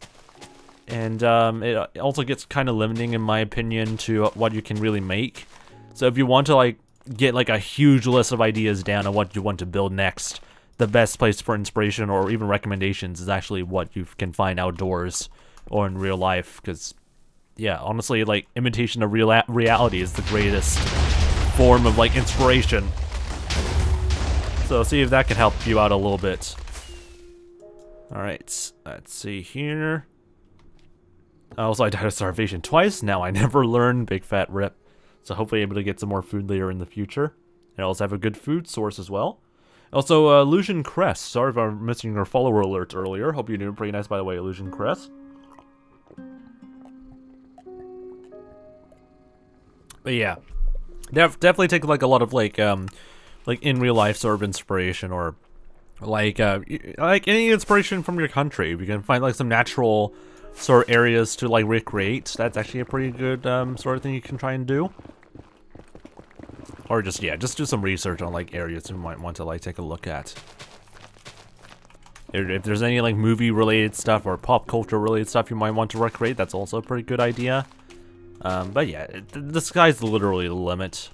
and it also gets kind of limiting in my opinion to what you can really make. So if you want to like get like a huge list of ideas down on what you want to build next, the best place for inspiration or even recommendations is actually what you can find outdoors or in real life. Because yeah, honestly, like imitation of reality is the greatest form of like inspiration. So see if that can help you out a little bit. Alright, let's see here. Also, I died of starvation twice. Now I never learn. Big fat rip. So hopefully able to get some more food later in the future. And also have a good food source as well. Also, Illusion Crest. Sorry if I'm missing your follower alert earlier. Hope you're doing pretty nice, by the way, Illusion Crest. But yeah, definitely take like a lot of like in real life sort of inspiration, or like any inspiration from your country. If you can find like some natural sort of areas to like recreate, that's actually a pretty good sort of thing you can try and do. Or just do some research on like areas you might want to like take a look at. If there's any like movie related stuff or pop culture related stuff you might want to recreate, that's also a pretty good idea. But yeah, the sky's literally the limit,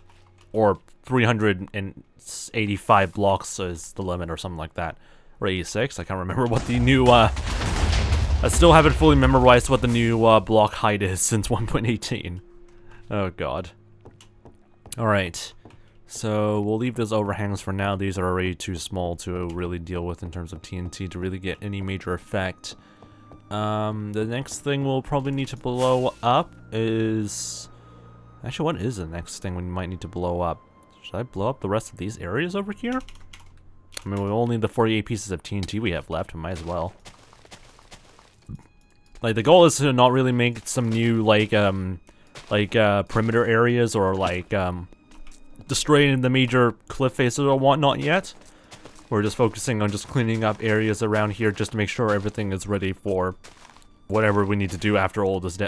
or 385 blocks is the limit or something like that, or 86. I can't remember what the new I still haven't fully memorized what the new block height is since 1.18. Oh god. Alright, so we'll leave those overhangs for now. These are already too small to really deal with in terms of TNT to really get any major effect. The next thing we'll probably need to blow up is... Actually, what is the next thing we might need to blow up? Should I blow up the rest of these areas over here? I mean, we only need the 48 pieces of TNT we have left. We might as well. Like, the goal is to not really make some new, perimeter areas, or, destroying the major cliff faces or whatnot yet. We're just focusing on just cleaning up areas around here just to make sure everything is ready for whatever we need to do after all this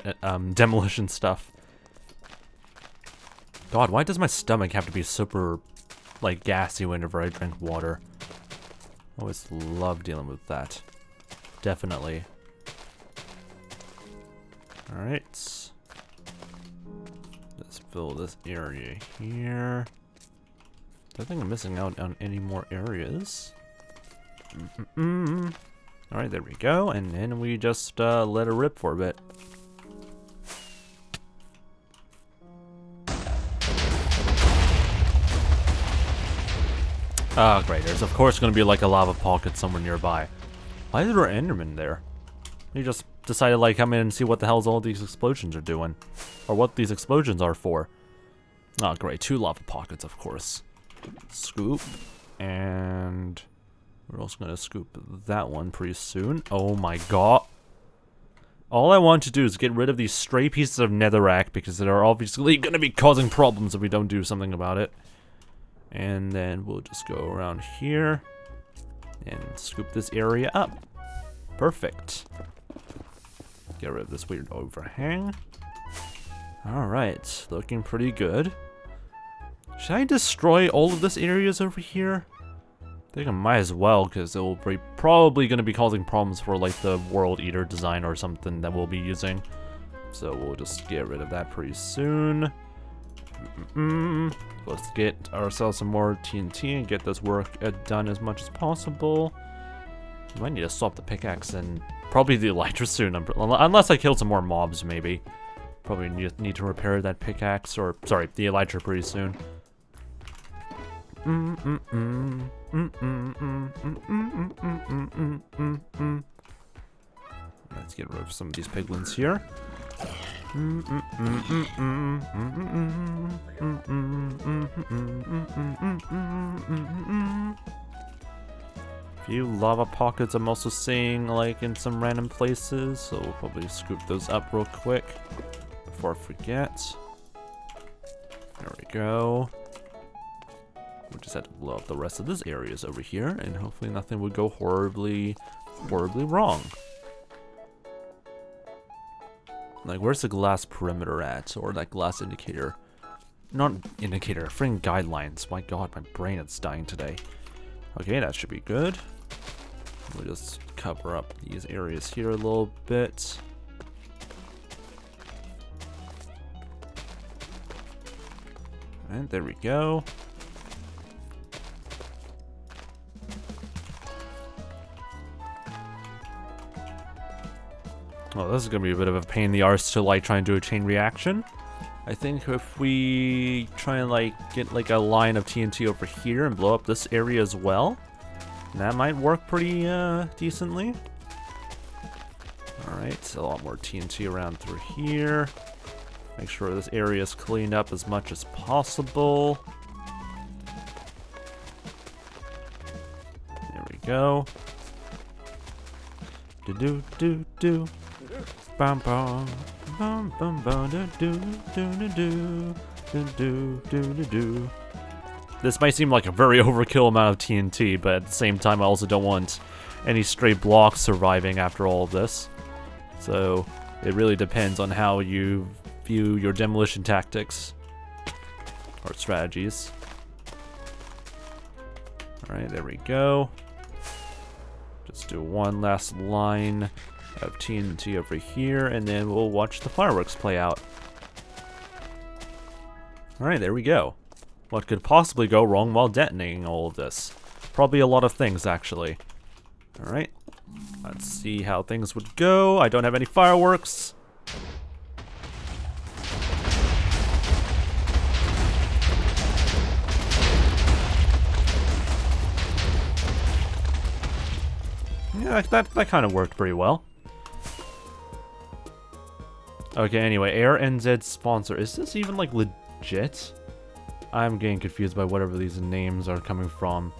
demolition stuff. God, why does my stomach have to be super, like, gassy whenever I drink water? I always love dealing with that. Definitely. Alright. Let's fill this area here. I think I'm missing out on any more areas. Alright, there we go. And then we just let it rip for a bit. Ah, great. There's of course going to be like a lava pocket somewhere nearby. Why is there an Enderman there? He just decided like come in and see what the hell's all these explosions are doing. Or what these explosions are for. Ah, great. 2 lava pockets, of course. Scoop. And we're also going to scoop that one pretty soon. Oh my god. All I want to do is get rid of these stray pieces of netherrack, because they're obviously going to be causing problems if we don't do something about it. And then we'll just go around here and scoop this area up. Perfect. Get rid of this weird overhang. Alright, looking pretty good. Should I destroy all of this areas over here? I think I might as well, because it will be probably going to be causing problems for like the World Eater design or something that we'll be using. So we'll just get rid of that pretty soon. Let's get ourselves some more TNT and get this work done as much as possible. We might need to swap the pickaxe and Probably the elytra soon, unless I kill some more mobs, maybe. Probably need to repair that pickaxe, or, sorry, the elytra pretty soon. Let's get rid of some of these piglins here. A few lava pockets I'm also seeing, like, in some random places, so we'll probably scoop those up real quick before I forget. There we go. We just had to blow up the rest of this areas over here, and hopefully nothing would go horribly wrong. Like, where's the glass perimeter at? Or that glass indicator? Not indicator, freaking guidelines. My god, my brain is dying today. Okay, that should be good. We'll just cover up these areas here a little bit. And there we go. Well, this is gonna be a bit of a pain in the arse to like try and do a chain reaction. I think if we try and like get like a line of TNT over here and blow up this area as well, that might work pretty decently. Alright, a lot more TNT around through here. Make sure this area is cleaned up as much as possible. There we go. Do. Bum bum bum bum bum do. This might seem like a very overkill amount of TNT, but at the same time I also don't want any stray blocks surviving after all of this. So it really depends on how you view your demolition tactics or strategies. Alright, there we go. Just do one last line of TNT over here, and then we'll watch the fireworks play out. Alright, there we go. What could possibly go wrong while detonating all of this? Probably a lot of things, actually. Alright, let's see how things would go. I don't have any fireworks. Yeah, that kind of worked pretty well. Okay, anyway, FHW sponsor. Is this even, like, legit? I'm getting confused by whatever these names are coming from.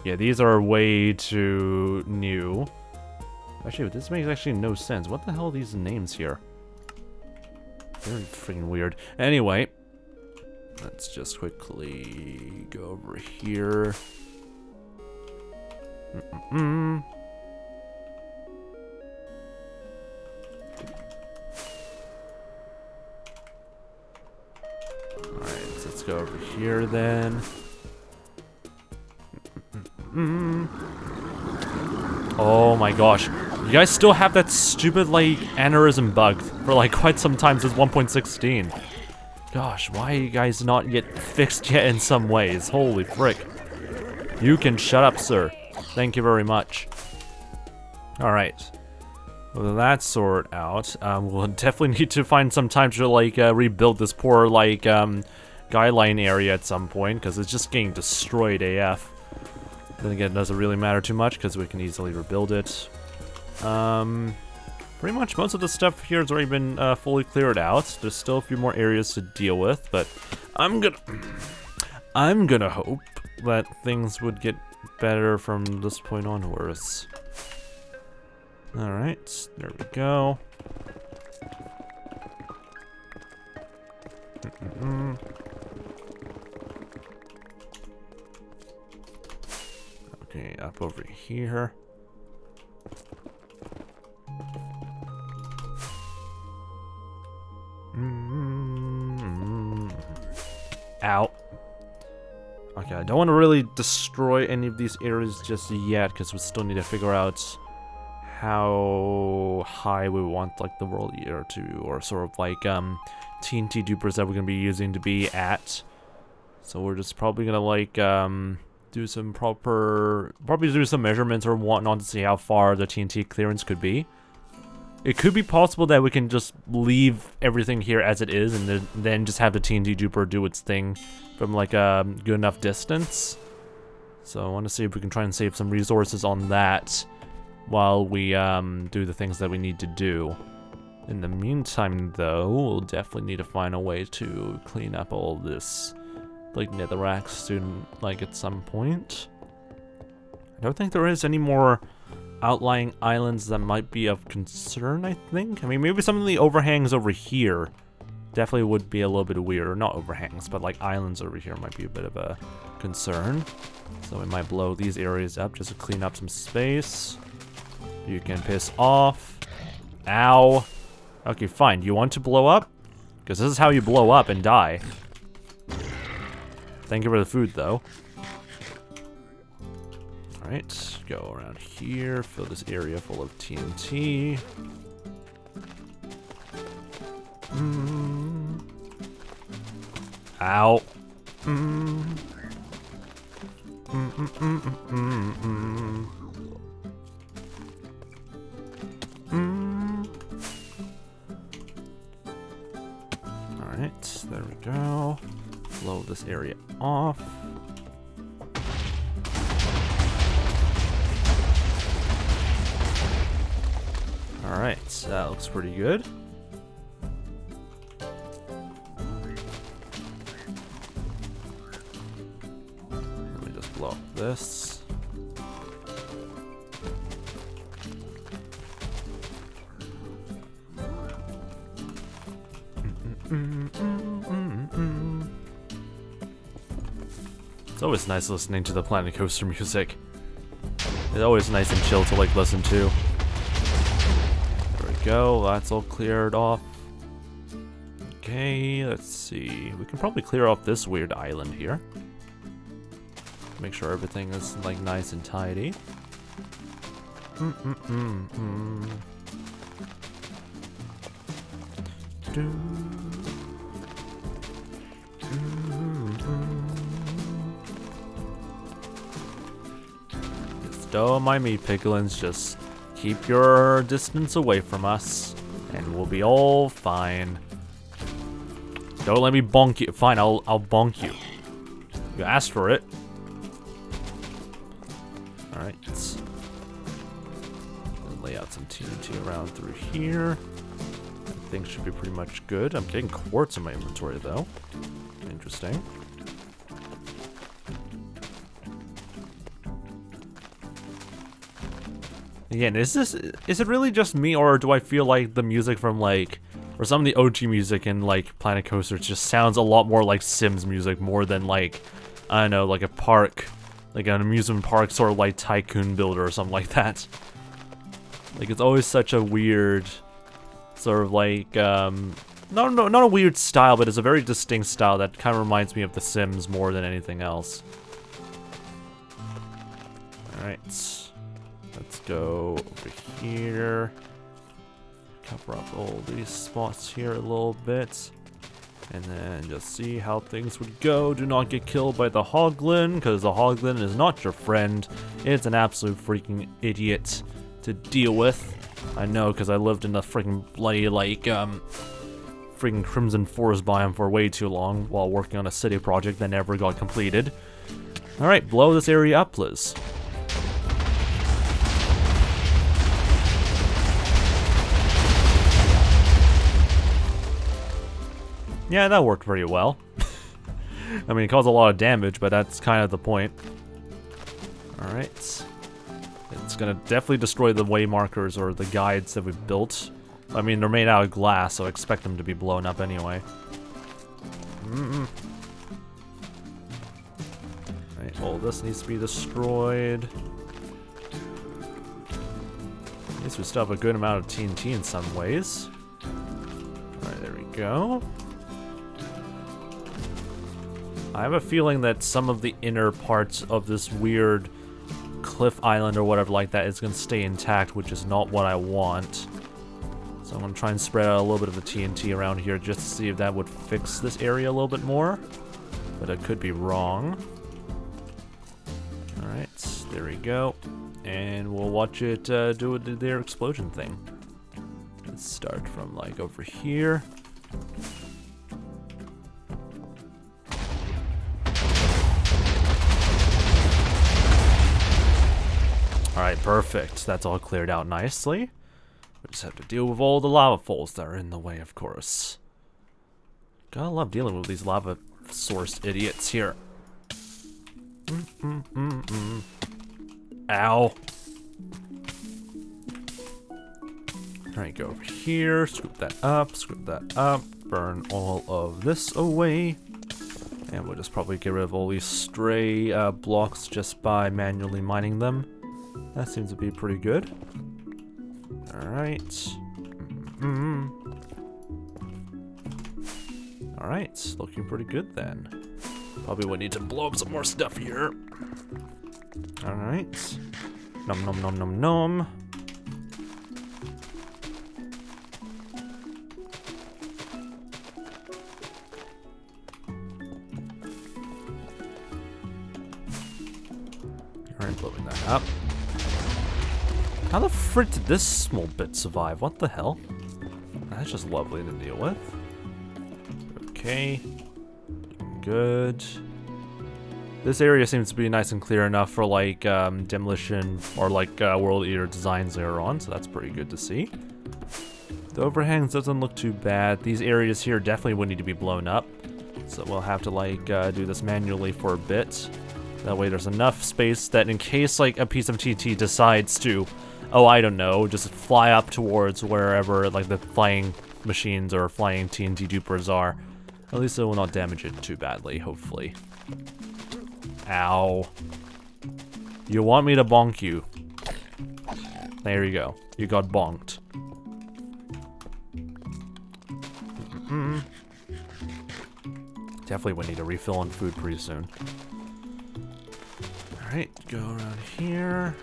Yeah, these are way too new. Actually, this makes actually no sense. What the hell are these names here? Very freaking weird. Anyway, let's just quickly go over here. Alright, so let's go over here then. Oh my gosh. You guys still have that stupid, like, aneurysm bug for, like, quite some time since 1.16. Gosh, why are you guys not yet fixed yet in some ways? Holy frick. You can shut up, sir. Thank you very much. Alright. With that sort out, we'll definitely need to find some time to, like, rebuild this poor, like, guideline area at some point, because it's just getting destroyed AF. Then again, it doesn't really matter too much, because we can easily rebuild it. Pretty much most of the stuff here has already been fully cleared out. There's still a few more areas to deal with, but I'm gonna hope that things would get better from this point onwards. Alright, there we go. Okay, up over here. Ow. Okay, I don't want to really destroy any of these areas just yet, because we still need to figure out how high we want, like, the world year to, or sort of like TNT dupers that we're gonna be using to be at. So we're just probably gonna, like, do do some probably do some measurements or whatnot to see how far the TNT clearance could be. It could be possible that we can just leave everything here as it is and then just have the TNT duper do its thing from like a good enough distance. So I want to see if we can try and save some resources on that while we do the things that we need to do. In the meantime, though, we'll definitely need to find a way to clean up all this, like, netherrack soon, like, at some point. I don't think there is any more outlying islands that might be of concern, I think. I mean, maybe some of the overhangs over here definitely would be a little bit weird. Or not overhangs, but, like, islands over here might be a bit of a concern. So we might blow these areas up just to clean up some space. You can piss off. Ow. Okay, fine. You want to blow up? Because this is how you blow up and die. Thank you for the food, though. Alright, go around here, fill this area full of TNT. Ow. Alright, there we go. Blow this area off. Alright, that looks pretty good. Let me just blow up this. It's always nice listening to the Planet Coaster music. It's always nice and chill to like listen to. There we go, that's all cleared off. Okay, let's see. We can probably clear off this weird island here. Make sure everything is like nice and tidy. Don't mind me, piglins. Just keep your distance away from us, and we'll be all fine. Don't let me bonk you. Fine, I'll bonk you. You asked for it. All right. Lay out some TNT around through here. Things should be pretty much good. I'm getting quartz in my inventory, though. Interesting. Again, is it really just me, or do I feel like the music from like, or some of the OG music in like Planet Coaster just sounds a lot more like Sims music more than like, I don't know, like a park, like an amusement park sort of like Tycoon Builder or something like that. Like it's always such a weird sort of like, not a weird style, but it's a very distinct style that kind of reminds me of The Sims more than anything else. Alright. Let's go over here. Cover up all these spots here a little bit. And then just see how things would go. Do not get killed by the hoglin, because the hoglin is not your friend. It's an absolute freaking idiot to deal with. I know, because I lived in the freaking bloody, like, freaking Crimson Forest biome for way too long while working on a city project that never got completed. Alright, blow this area up, please. Yeah, that worked pretty well. I mean, it caused a lot of damage, but that's kind of the point. Alright. It's gonna definitely destroy the way markers or the guides that we've built. I mean, they're made out of glass, so I expect them to be blown up anyway. Alright, all this needs to be destroyed. At least we still have a good amount of TNT in some ways. Alright, there we go. I have a feeling that some of the inner parts of this weird cliff island or whatever like that is going to stay intact, which is not what I want. So I'm going to try and spread out a little bit of the TNT around here just to see if that would fix this area a little bit more. But I could be wrong. Alright, there we go. And we'll watch it do their explosion thing. Let's start from like over here. Alright, perfect. That's all cleared out nicely. We just have to deal with all the lava falls that are in the way, of course. Gotta love dealing with these lava source idiots here. Ow. Alright, go over here, scoop that up, burn all of this away. And we'll just probably get rid of all these stray blocks just by manually mining them. That seems to be pretty good. Alright. Alright, looking pretty good then. Probably would need to blow up some more stuff here. Alright. Nom nom nom nom nom. Alright, blowing that up. How the frick did this small bit survive? What the hell? That's just lovely to deal with. Okay. Good. This area seems to be nice and clear enough for like demolition or like world eater designs later on, so that's pretty good to see. The overhangs doesn't look too bad. These areas here definitely would need to be blown up, so we'll have to like do this manually for a bit. That way there's enough space that in case like a piece of TNT decides to, oh, I don't know, just fly up towards wherever like the flying machines or flying TNT dupers are, at least it will not damage it too badly, hopefully. Ow. You want me to bonk you? There you go. You got bonked. Definitely would need a refill on food pretty soon. Alright, go around here.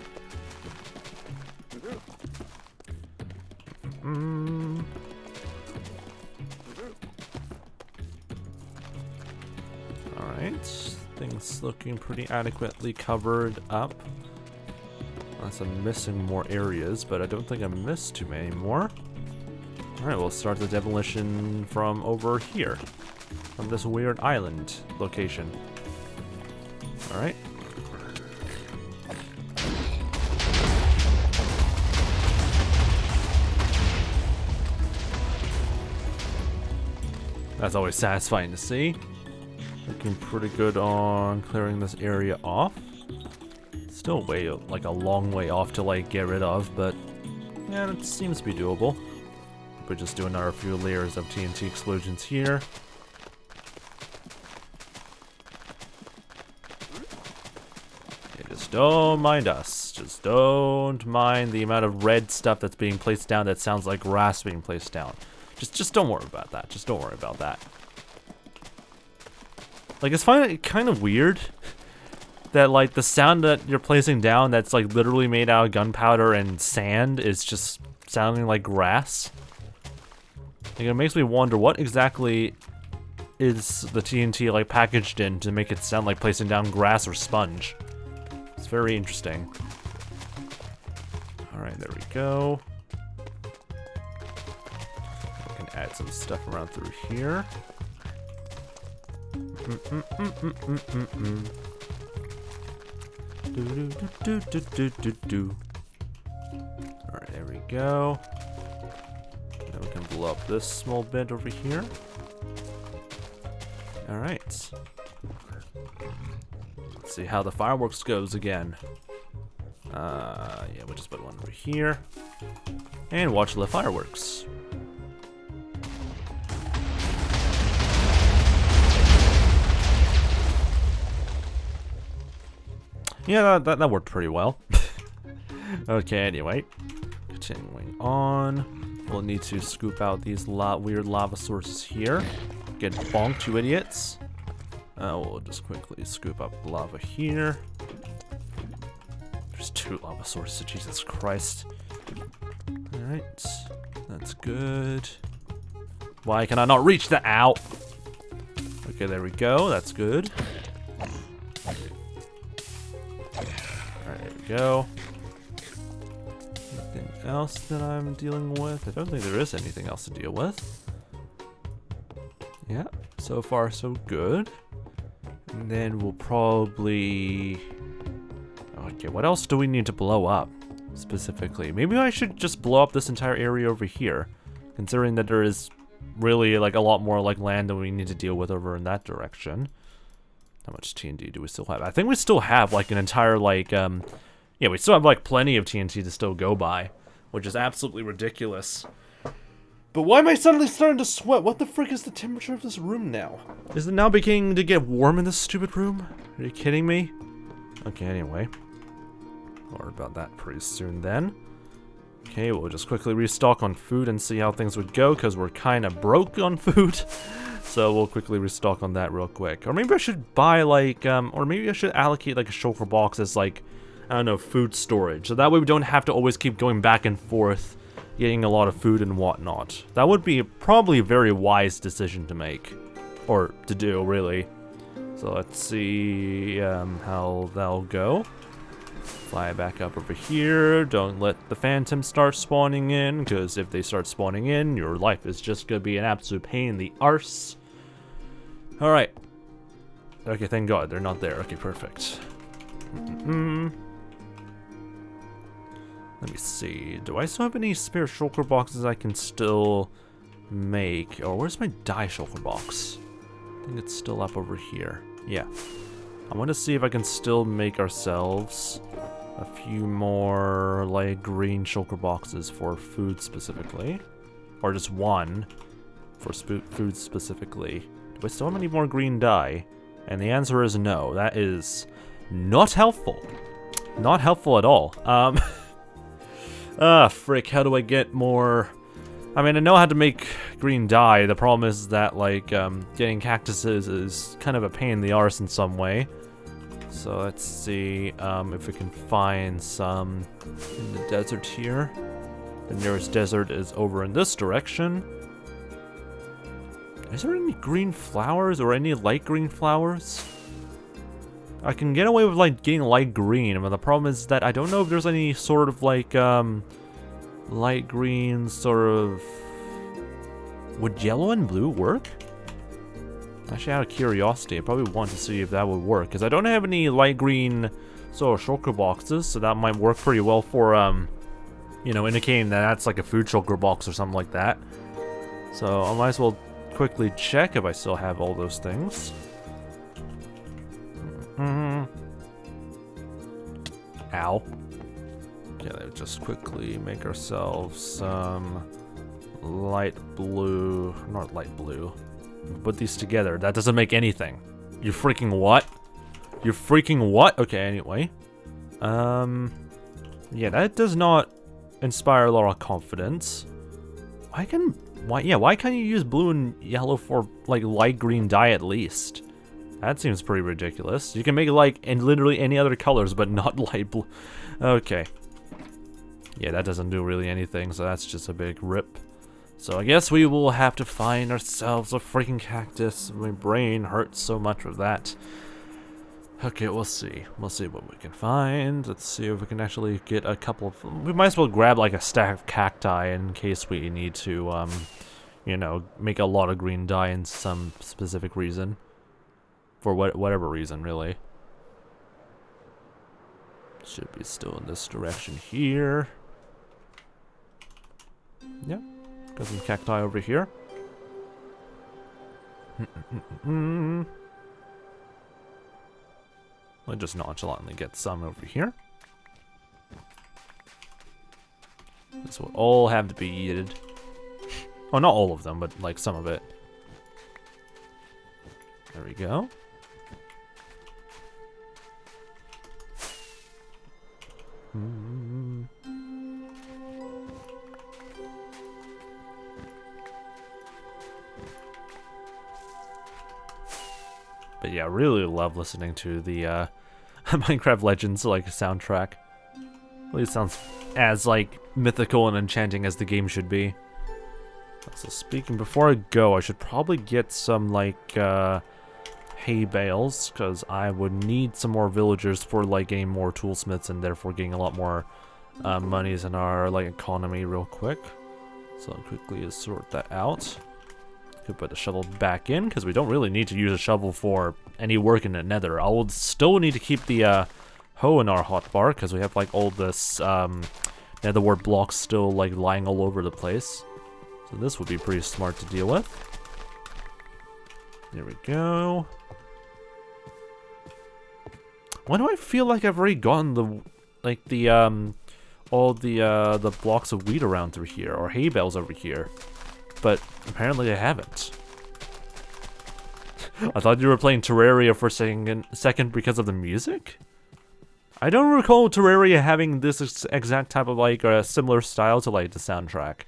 Alright, things looking pretty adequately covered up. Unless I'm missing more areas, but I don't think I missed too many more. Alright, we'll start the demolition from over here. From this weird island location. Alright. That's always satisfying to see. Looking pretty good on clearing this area off. Still way, like a long way off to like get rid of, but yeah, it seems to be doable. We're just doing our few layers of TNT explosions here. Yeah, just don't mind us. Just don't mind the amount of red stuff that's being placed down that sounds like grass being placed down. Just don't worry about that. Just don't worry about that. Like, it's kind of weird that, like, the sound that you're placing down that's, like, literally made out of gunpowder and sand is just sounding like grass. Like, it makes me wonder what exactly is the TNT, like, packaged in to make it sound like placing down grass or sponge. It's very interesting. Alright, there we go. Add some stuff around through here. Alright, there we go. Now we can blow up this small bit over here. Alright. Let's see how the fireworks goes again. Yeah, we'll just put one over here. And watch the fireworks. Yeah, that worked pretty well. Okay, anyway. Continuing on. We'll need to scoop out these weird lava sources here. Get bonked, you idiots. We'll just quickly scoop up lava here. There's 2 lava sources, Jesus Christ. Alright. That's good. Why can I not reach the ow? Okay, there we go. That's good. go. Anything else that I'm dealing with? I don't think there is anything else to deal with. Yeah, so far so good. And then we'll probably... Okay, what else do we need to blow up, specifically? Maybe I should just blow up this entire area over here, considering that there is really, like, a lot more, like, land that we need to deal with over in that direction. How much TNT do we still have? I think we still have, like, an entire, like, yeah, we still have, like, plenty of TNT to still go by, which is absolutely ridiculous. But why am I suddenly starting to sweat? What the frick is the temperature of this room now? Is it now beginning to get warm in this stupid room? Are you kidding me? Okay, anyway. We'll worry about that pretty soon then. Okay, we'll just quickly restock on food and see how things would go, because we're kind of broke on food. So we'll quickly restock on that real quick. Or maybe I should buy, like, or maybe I should allocate, like, a shulker box as, like, I don't know, food storage. So that way we don't have to always keep going back and forth, getting a lot of food and whatnot. That would be probably a very wise decision to make. Or to do, really. So let's see how that'll go. Fly back up over here. Don't let the phantoms start spawning in, because if they start spawning in, your life is just going to be an absolute pain in the arse. Alright. Okay, thank God they're not there. Okay, perfect. Let me see. Do I still have any spare shulker boxes I can still make? Or where's my dye shulker box? I think it's still up over here. Yeah. I want to see if I can still make ourselves a few more light green shulker boxes for food specifically. Or just one for food specifically. Do I still have any more green dye? And the answer is no. That is not helpful. Not helpful at all. Frick, how do I get more... I mean, I know how to make green dye. The problem is that, like, getting cactuses is kind of a pain in the arse in some way. So let's see if we can find some in the desert here. The nearest desert is over in this direction. Is there any green flowers or any light green flowers? I can get away with, like, getting light green, but the problem is that I don't know if there's any sort of, like, light green sort of... Would yellow and blue work? Actually, out of curiosity, I probably want to see if that would work, because I don't have any light green sort of shulker boxes, so that might work pretty well for, you know, indicating that that's like a food shulker box or something like that. So I might as well quickly check if I still have all those things. Ow. Okay, let's just quickly make ourselves some light blue. Not light blue. Put these together. That doesn't make anything. You freaking what? You freaking what? Okay, anyway. Yeah, that does not inspire a lot of confidence. Why can't you use blue and yellow for, like, light green dye at least? That seems pretty ridiculous. You can make it, like, in literally any other colors, but not light blue. Okay. Yeah, that doesn't do really anything, so that's just a big rip. So I guess we will have to find ourselves a freaking cactus. My brain hurts so much with that. Okay, we'll see. We'll see what we can find. Let's see if we can actually get a couple of... We might as well grab, like, a stack of cacti in case we need to, you know, make a lot of green dye in some specific reason. For whatever reason, really. Should be still in this direction here. Yep. Got some cacti over here. I'll just nonchalantly get some over here. This will all have to be yeeted. Oh, not all of them, but like some of it. There we go. But yeah, I really love listening to the Minecraft Legends like soundtrack. At least sounds as like mythical and enchanting as the game should be. So speaking, before I go, I should probably get some like hay bales, because I would need some more villagers for like getting more toolsmiths and therefore getting a lot more monies in our like economy real quick. So I'll quickly sort that out. Could put the shovel back in, because we don't really need to use a shovel for any work in the nether. I will still need to keep the hoe in our hotbar, because we have like all this nether wart blocks still like lying all over the place. So this would be pretty smart to deal with. There we go. Why do I feel like I've already gotten the all the blocks of wheat around through here, or hay bales over here? But apparently I haven't. I thought you were playing Terraria for a second because of the music? I don't recall Terraria having this exact type of like a similar style to like the soundtrack.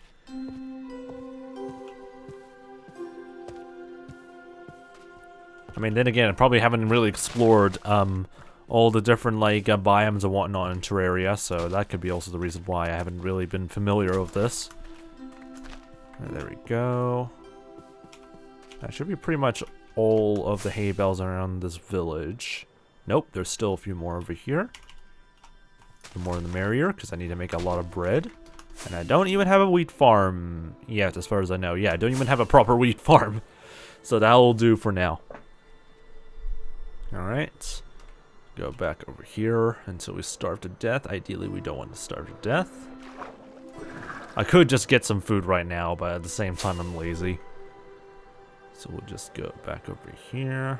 I mean, then again, I probably haven't really explored all the different like biomes and whatnot in Terraria, so that could be also the reason why I haven't really been familiar with this. And there we go. That should be pretty much all of the hay bales around this village. Nope, there's still a few more over here. The more the merrier, because I need to make a lot of bread. And I don't even have a wheat farm yet, as far as I know. Yeah, I don't even have a proper wheat farm. So that will do for now. Alright. Go back over here until we starve to death. Ideally, we don't want to starve to death. I could just get some food right now, but at the same time, I'm lazy. So we'll just go back over here.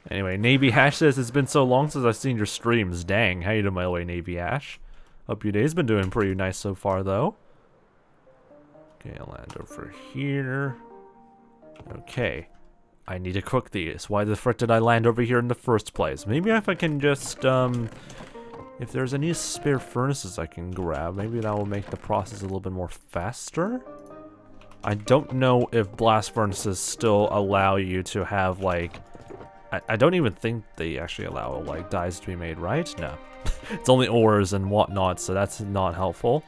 Anyway, Navy Hash says, it's been so long since I've seen your streams. Dang, how you doing, my way, Navy Hash? Hope your day's been doing pretty nice so far, though. Okay, I'll land over here. Okay. I need to cook these. Why the frick did I land over here in the first place? Maybe if I can just, if there's any spare furnaces I can grab, maybe that will make the process a little bit more faster? I don't know if blast furnaces still allow you to have, like... I don't even think they actually allow, like, dyes to be made, right? No. It's only ores and whatnot, so that's not helpful.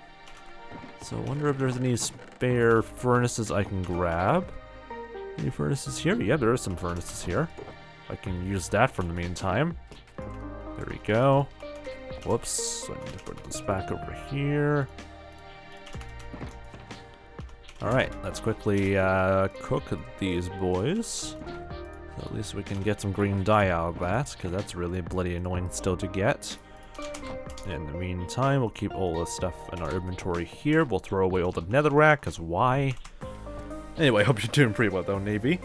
So I wonder if there's any spare furnaces I can grab. Any furnaces here? Yeah, there are some furnaces here. I can use that for the meantime. There we go. Whoops. I need to put this back over here. Alright, let's quickly cook these boys. So at least we can get some green dye out of that, because that's really bloody annoying still to get. In the meantime, we'll keep all the stuff in our inventory here. We'll throw away all the netherrack, because why? Anyway, hope you're doing pretty well though, Navy.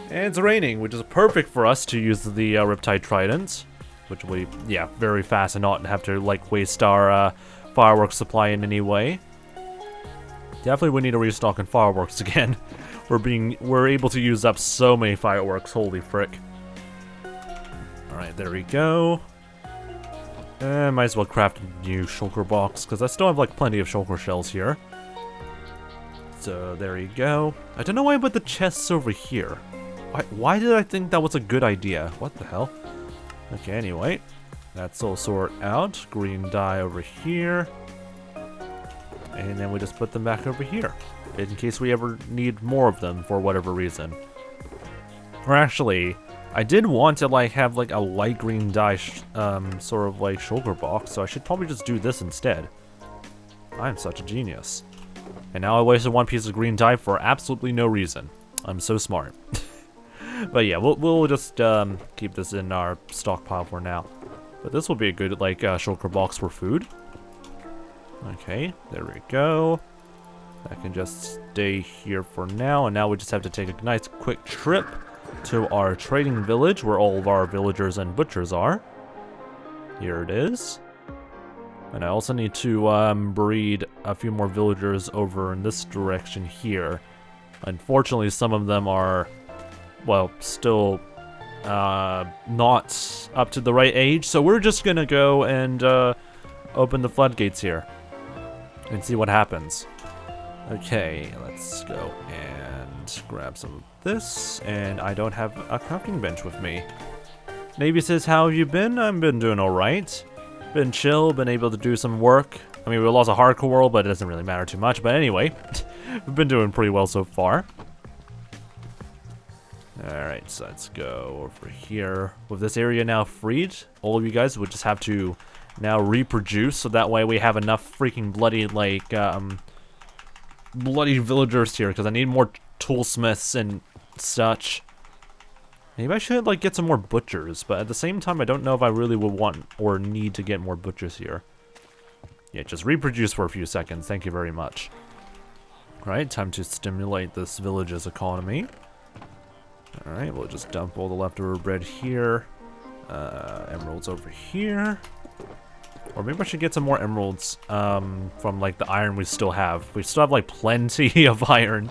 And it's raining, which is perfect for us to use the Riptide Trident. Which will be, yeah, very fast and not have to, like, waste our fireworks supply in any way. Definitely we need to restock in fireworks again. We're able to use up so many fireworks, holy frick. Alright, there we go. Might as well craft a new shulker box, because I still have like plenty of shulker shells here. So there you go. I don't know why I put the chests over here. Why did I think that was a good idea? What the hell? Okay, anyway. That's all sorted out. Green dye over here. And then we just put them back over here, in case we ever need more of them for whatever reason. Or actually, I did want to like have like a light green dye sort of like shulker box, so I should probably just do this instead. I'm such a genius. And now I wasted one piece of green dye for absolutely no reason. I'm so smart. But yeah, we'll just keep this in our stockpile for now. But this will be a good like shulker box for food. Okay, there we go. That can just stay here for now, and now we just have to take a nice quick trip to our trading village where all of our villagers and butchers are. Here it is. And I also need to breed a few more villagers over in this direction here. Unfortunately, some of them are, well, still not up to the right age, so we're just gonna go and open the floodgates here and see what happens. Okay, let's go and grab some of this, and I don't have a crafting bench with me. Navy says, how have you been? I've been doing alright. Been chill, been able to do some work. I mean, we lost a hardcore world, but it doesn't really matter too much. But anyway, We've been doing pretty well so far. Alright, so let's go over here. With this area now freed, all of you guys would just have to now reproduce, so that way we have enough freaking bloody, like, bloody villagers here, because I need more toolsmiths and such. Maybe I should, like, get some more butchers, but at the same time, I don't know if I really would want or need to get more butchers here. Yeah, just reproduce for a few seconds. Thank you very much. Alright, time to stimulate this village's economy. Alright, we'll just dump all the leftover bread here. Emeralds over here. Or maybe I should get some more emeralds from, like, the iron we still have. We still have, like, plenty of iron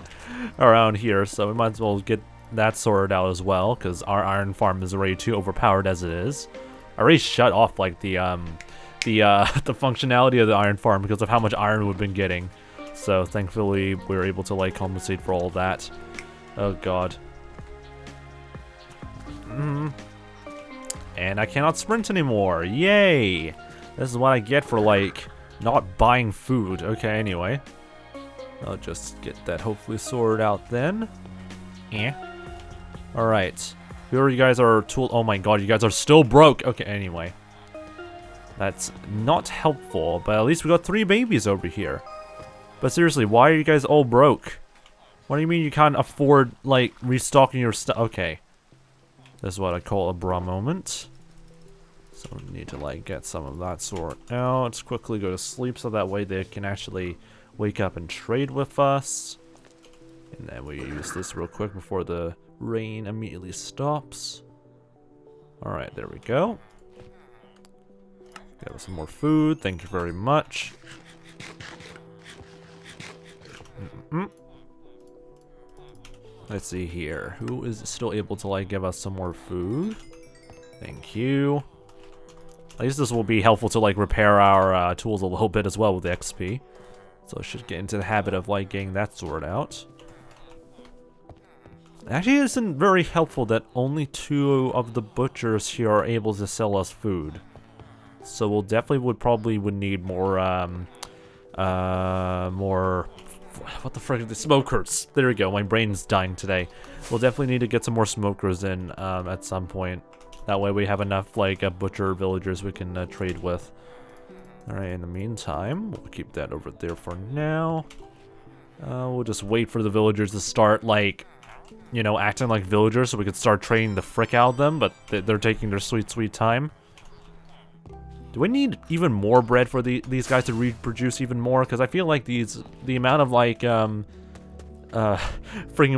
around here, so we might as well get that sorted out as well, because our iron farm is already too overpowered as it is. I already shut off, like, the functionality of the iron farm because of how much iron we've been getting. So, thankfully, we were able to, like, compensate for all of that. Oh, God. And I cannot sprint anymore. Yay! This is what I get for, like, not buying food. Okay, anyway. I'll just get that hopefully sorted out then. Alright. Here you guys are tool. Oh my god, you guys are still broke. Okay, anyway. That's not helpful, but at least we got 3 babies over here. But seriously, why are you guys all broke? What do you mean you can't afford, like, restocking your stuff? Okay. This is what I call a bra moment. So we need to, like, get some of that sort out. Let's quickly go to sleep so that way they can actually wake up and trade with us. And then we use this real quick before the rain immediately stops. Alright, there we go. Got some more food. Thank you very much. Let's see here. Who is still able to, like, give us some more food? Thank you. At least this will be helpful to, like, repair our tools a little bit as well with the XP. So I should get into the habit of, like, getting that sorted out. Actually, it isn't very helpful that only 2 of the butchers here are able to sell us food. So we'll definitely would need more, what the frick are the smokers? There we go, my brain's dying today. We'll definitely need to get some more smokers in, at some point. That way we have enough, like, butcher villagers we can trade with. Alright, in the meantime, we'll keep that over there for now. We'll just wait for the villagers to start, like, you know, acting like villagers so we could start trading the frick out of them, but they're taking their sweet, sweet time. Do we need even more bread for these guys to reproduce even more? Because I feel like the amount of, like, freaking,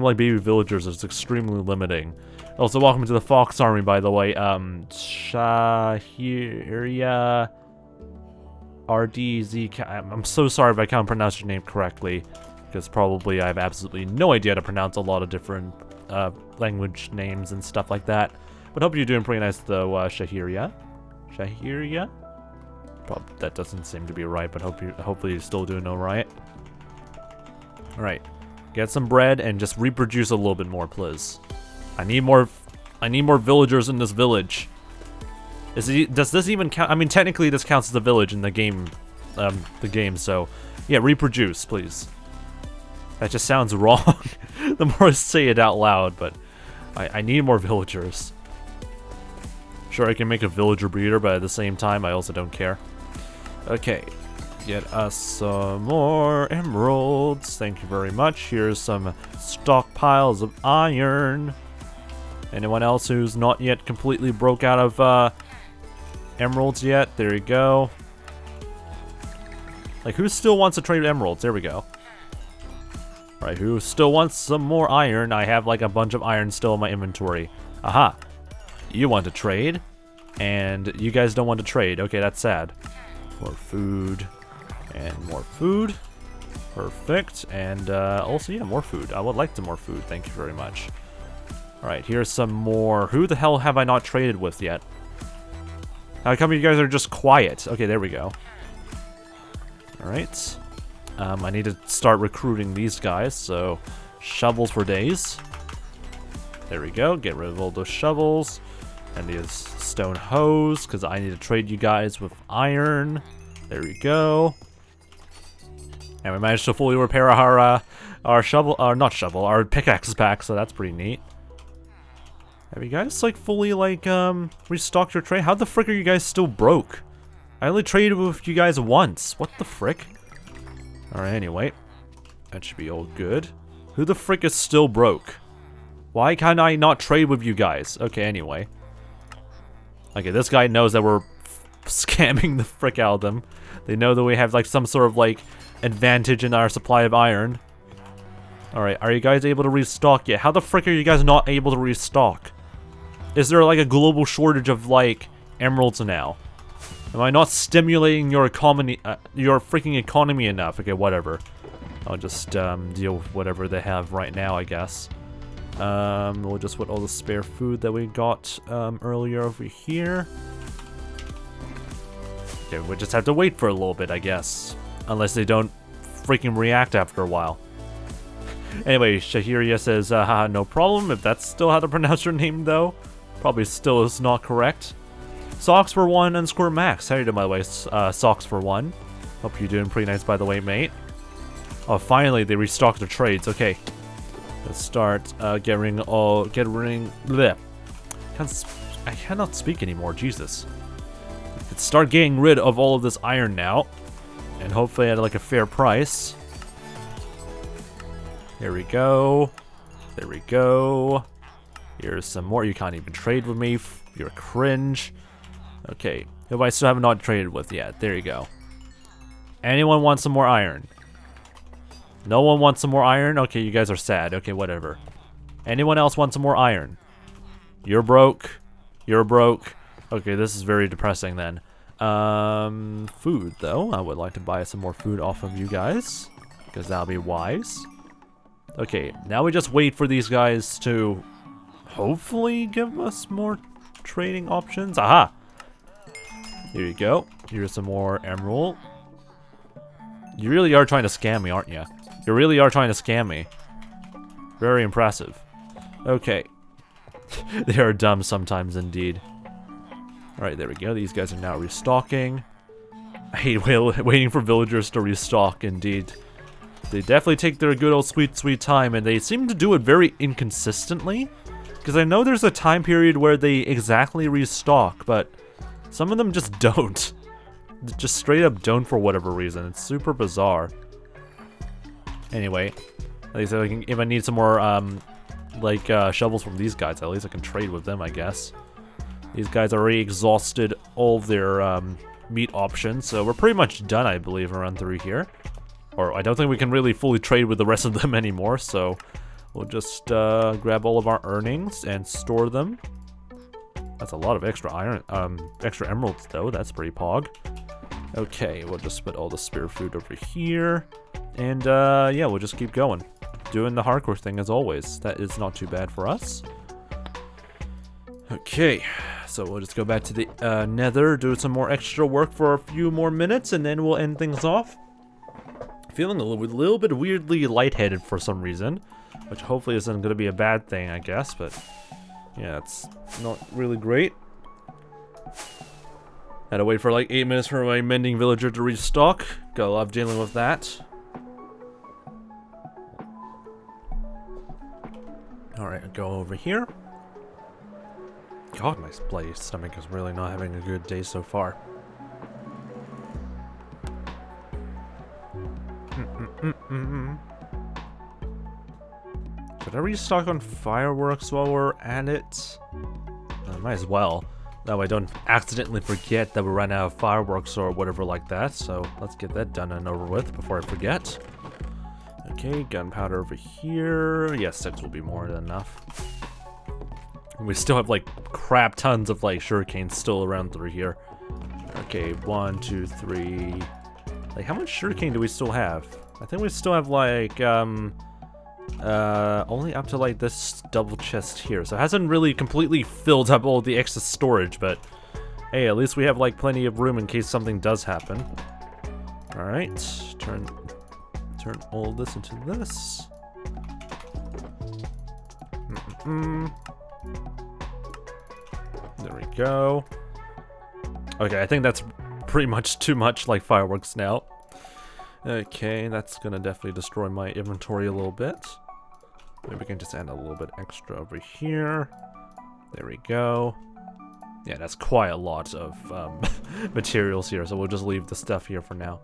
like, baby villagers is extremely limiting. Also, welcome to the Fox Army, by the way. 𝗦cije𝗰𝗶𝗟𝗀. I'm so sorry if I can't pronounce your name correctly, because probably I have absolutely no idea how to pronounce a lot of different language names and stuff like that. But hope you're doing pretty nice, though, 𝗦cije𝗰𝗋. 𝗦cije𝗰𝗋? Probably, that doesn't seem to be right, but hopefully you're still doing alright. Alright. Get some bread and just reproduce a little bit more, please. I need more villagers in this village. Does this even count? I mean, technically this counts as a village in the game, so yeah, reproduce, please. That just sounds wrong the more I say it out loud, but I need more villagers. Sure, I can make a villager breeder, but at the same time, I also don't care. Okay, get us some more emeralds. Thank you very much. Here's some stockpiles of iron. Anyone else who's not yet completely broke out of emeralds yet? There you go. Like, who still wants to trade emeralds? There we go. Alright, who still wants some more iron? I have, like, a bunch of iron still in my inventory. Aha. You want to trade, and you guys don't want to trade. Okay, that's sad. More food, and more food. Perfect, and also, yeah, more food. I would like some more food, thank you very much. Alright, here's some more. Who the hell have I not traded with yet? How come you guys are just quiet? Okay, there we go. Alright. I need to start recruiting these guys, so shovels for days. There we go, get rid of all those shovels. And these stone hoes, because I need to trade you guys with iron. There we go. And we managed to fully repair our shovel, not shovel, our pickaxe back, so that's pretty neat. Have you guys, like, fully, like, restocked your trade? How the frick are you guys still broke? I only traded with you guys once. What the frick? Alright, anyway. That should be all good. Who the frick is still broke? Why can't I not trade with you guys? Okay, anyway. Okay, this guy knows that we're scamming the frick out of them. They know that we have, like, some sort of, like, advantage in our supply of iron. Alright, are you guys able to restock yet? How the frick are you guys not able to restock? Is there, like, a global shortage of, like, emeralds now? Am I not stimulating your economy, your freaking economy enough? Okay, whatever. I'll just deal with whatever they have right now, I guess. We'll just put all the spare food that we got earlier over here. Okay, we'll just have to wait for a little bit, I guess. Unless they don't freaking react after a while. Anyway, Shahiria says, haha, no problem. If that's still how to pronounce your name, though. Probably still is not correct. _1_ Max. How you doing, by the way? Socks41. Hope you're doing pretty nice, by the way, mate. Oh, finally, they restocked their trades. Okay. Let's start bleh. I cannot speak anymore, Jesus. Let's start getting rid of all of this iron now. And hopefully at, like, a fair price. There we go. There we go. Here's some more. You can't even trade with me. You're cringe. Okay. Who I still have not traded with yet. There you go. Anyone want some more iron? No one wants some more iron? Okay, you guys are sad. Okay, whatever. Anyone else want some more iron? You're broke. You're broke. Okay, this is very depressing then. Food, though. I would like to buy some more food off of you guys. Because that'll be wise. Okay, now we just wait for these guys to hopefully give us more trading options. Aha! Here you go. Here's some more emerald. You really are trying to scam me, aren't you? You really are trying to scam me. Very impressive. Okay. They are dumb sometimes indeed. Alright, there we go. These guys are now restocking. I hate waiting for villagers to restock, indeed. They definitely take their good old sweet time, and they seem to do it very inconsistently. Because I know there's a time period where they exactly restock, but some of them just don't. Just straight up don't for whatever reason. It's super bizarre. Anyway, at least if I need some more shovels from these guys, at least I can trade with them, I guess. These guys already exhausted all their meat options, so we're pretty much done, I believe, around through here. Or I don't think we can really fully trade with the rest of them anymore, so we'll just grab all of our earnings and store them. That's a lot of extra iron, extra emeralds though. That's pretty pog. Okay, we'll just put all the spare food over here, and yeah, we'll just keep going, doing the hardcore thing as always. That is not too bad for us. Okay, so we'll just go back to the Nether, do some more extra work for a few more minutes, and then we'll end things off. Feeling a little bit weirdly lightheaded for some reason, which hopefully isn't going to be a bad thing, I guess, but yeah, it's not really great. Had to wait for like 8 minutes for my mending villager to restock. Gotta love dealing with that. Alright, I'll go over here. God, my bloody stomach is really not having a good day so far. Should I restock on fireworks while we're at it? Might as well. That way I don't accidentally forget that we ran out of fireworks or whatever like that. So let's get that done and over with before I forget. Okay, gunpowder over here. Yes, 6 will be more than enough. And we still have like crap tons of like sugarcane still around through here. Okay, 1, 2, 3. Like, how much sugarcane do we still have? I think we still have like only up to like this double chest here, so it hasn't really completely filled up all the excess storage, but hey, at least we have like plenty of room in case something does happen. All right, turn all this into this. There we go. Okay, I think that's pretty much too much like fireworks now. Okay, that's gonna definitely destroy my inventory a little bit. Maybe we can just add a little bit extra over here. There we go. Yeah, that's quite a lot of materials here, so we'll just leave the stuff here for now.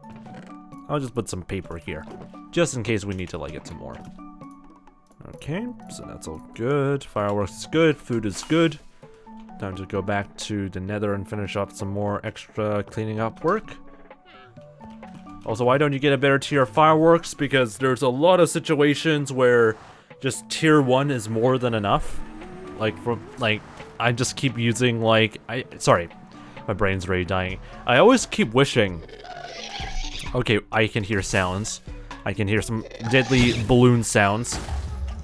I'll just put some paper here, just in case we need to like get some more. Okay, so that's all good. Fireworks is good, food is good. Time to go back to the Nether and finish off some more extra cleaning up work. Also, why don't you get a better tier of fireworks? Because there's a lot of situations where just tier 1 is more than enough. I just keep using sorry, my brain's already dying. I always keep wishing. Okay, I can hear sounds. I can hear some deadly balloon sounds.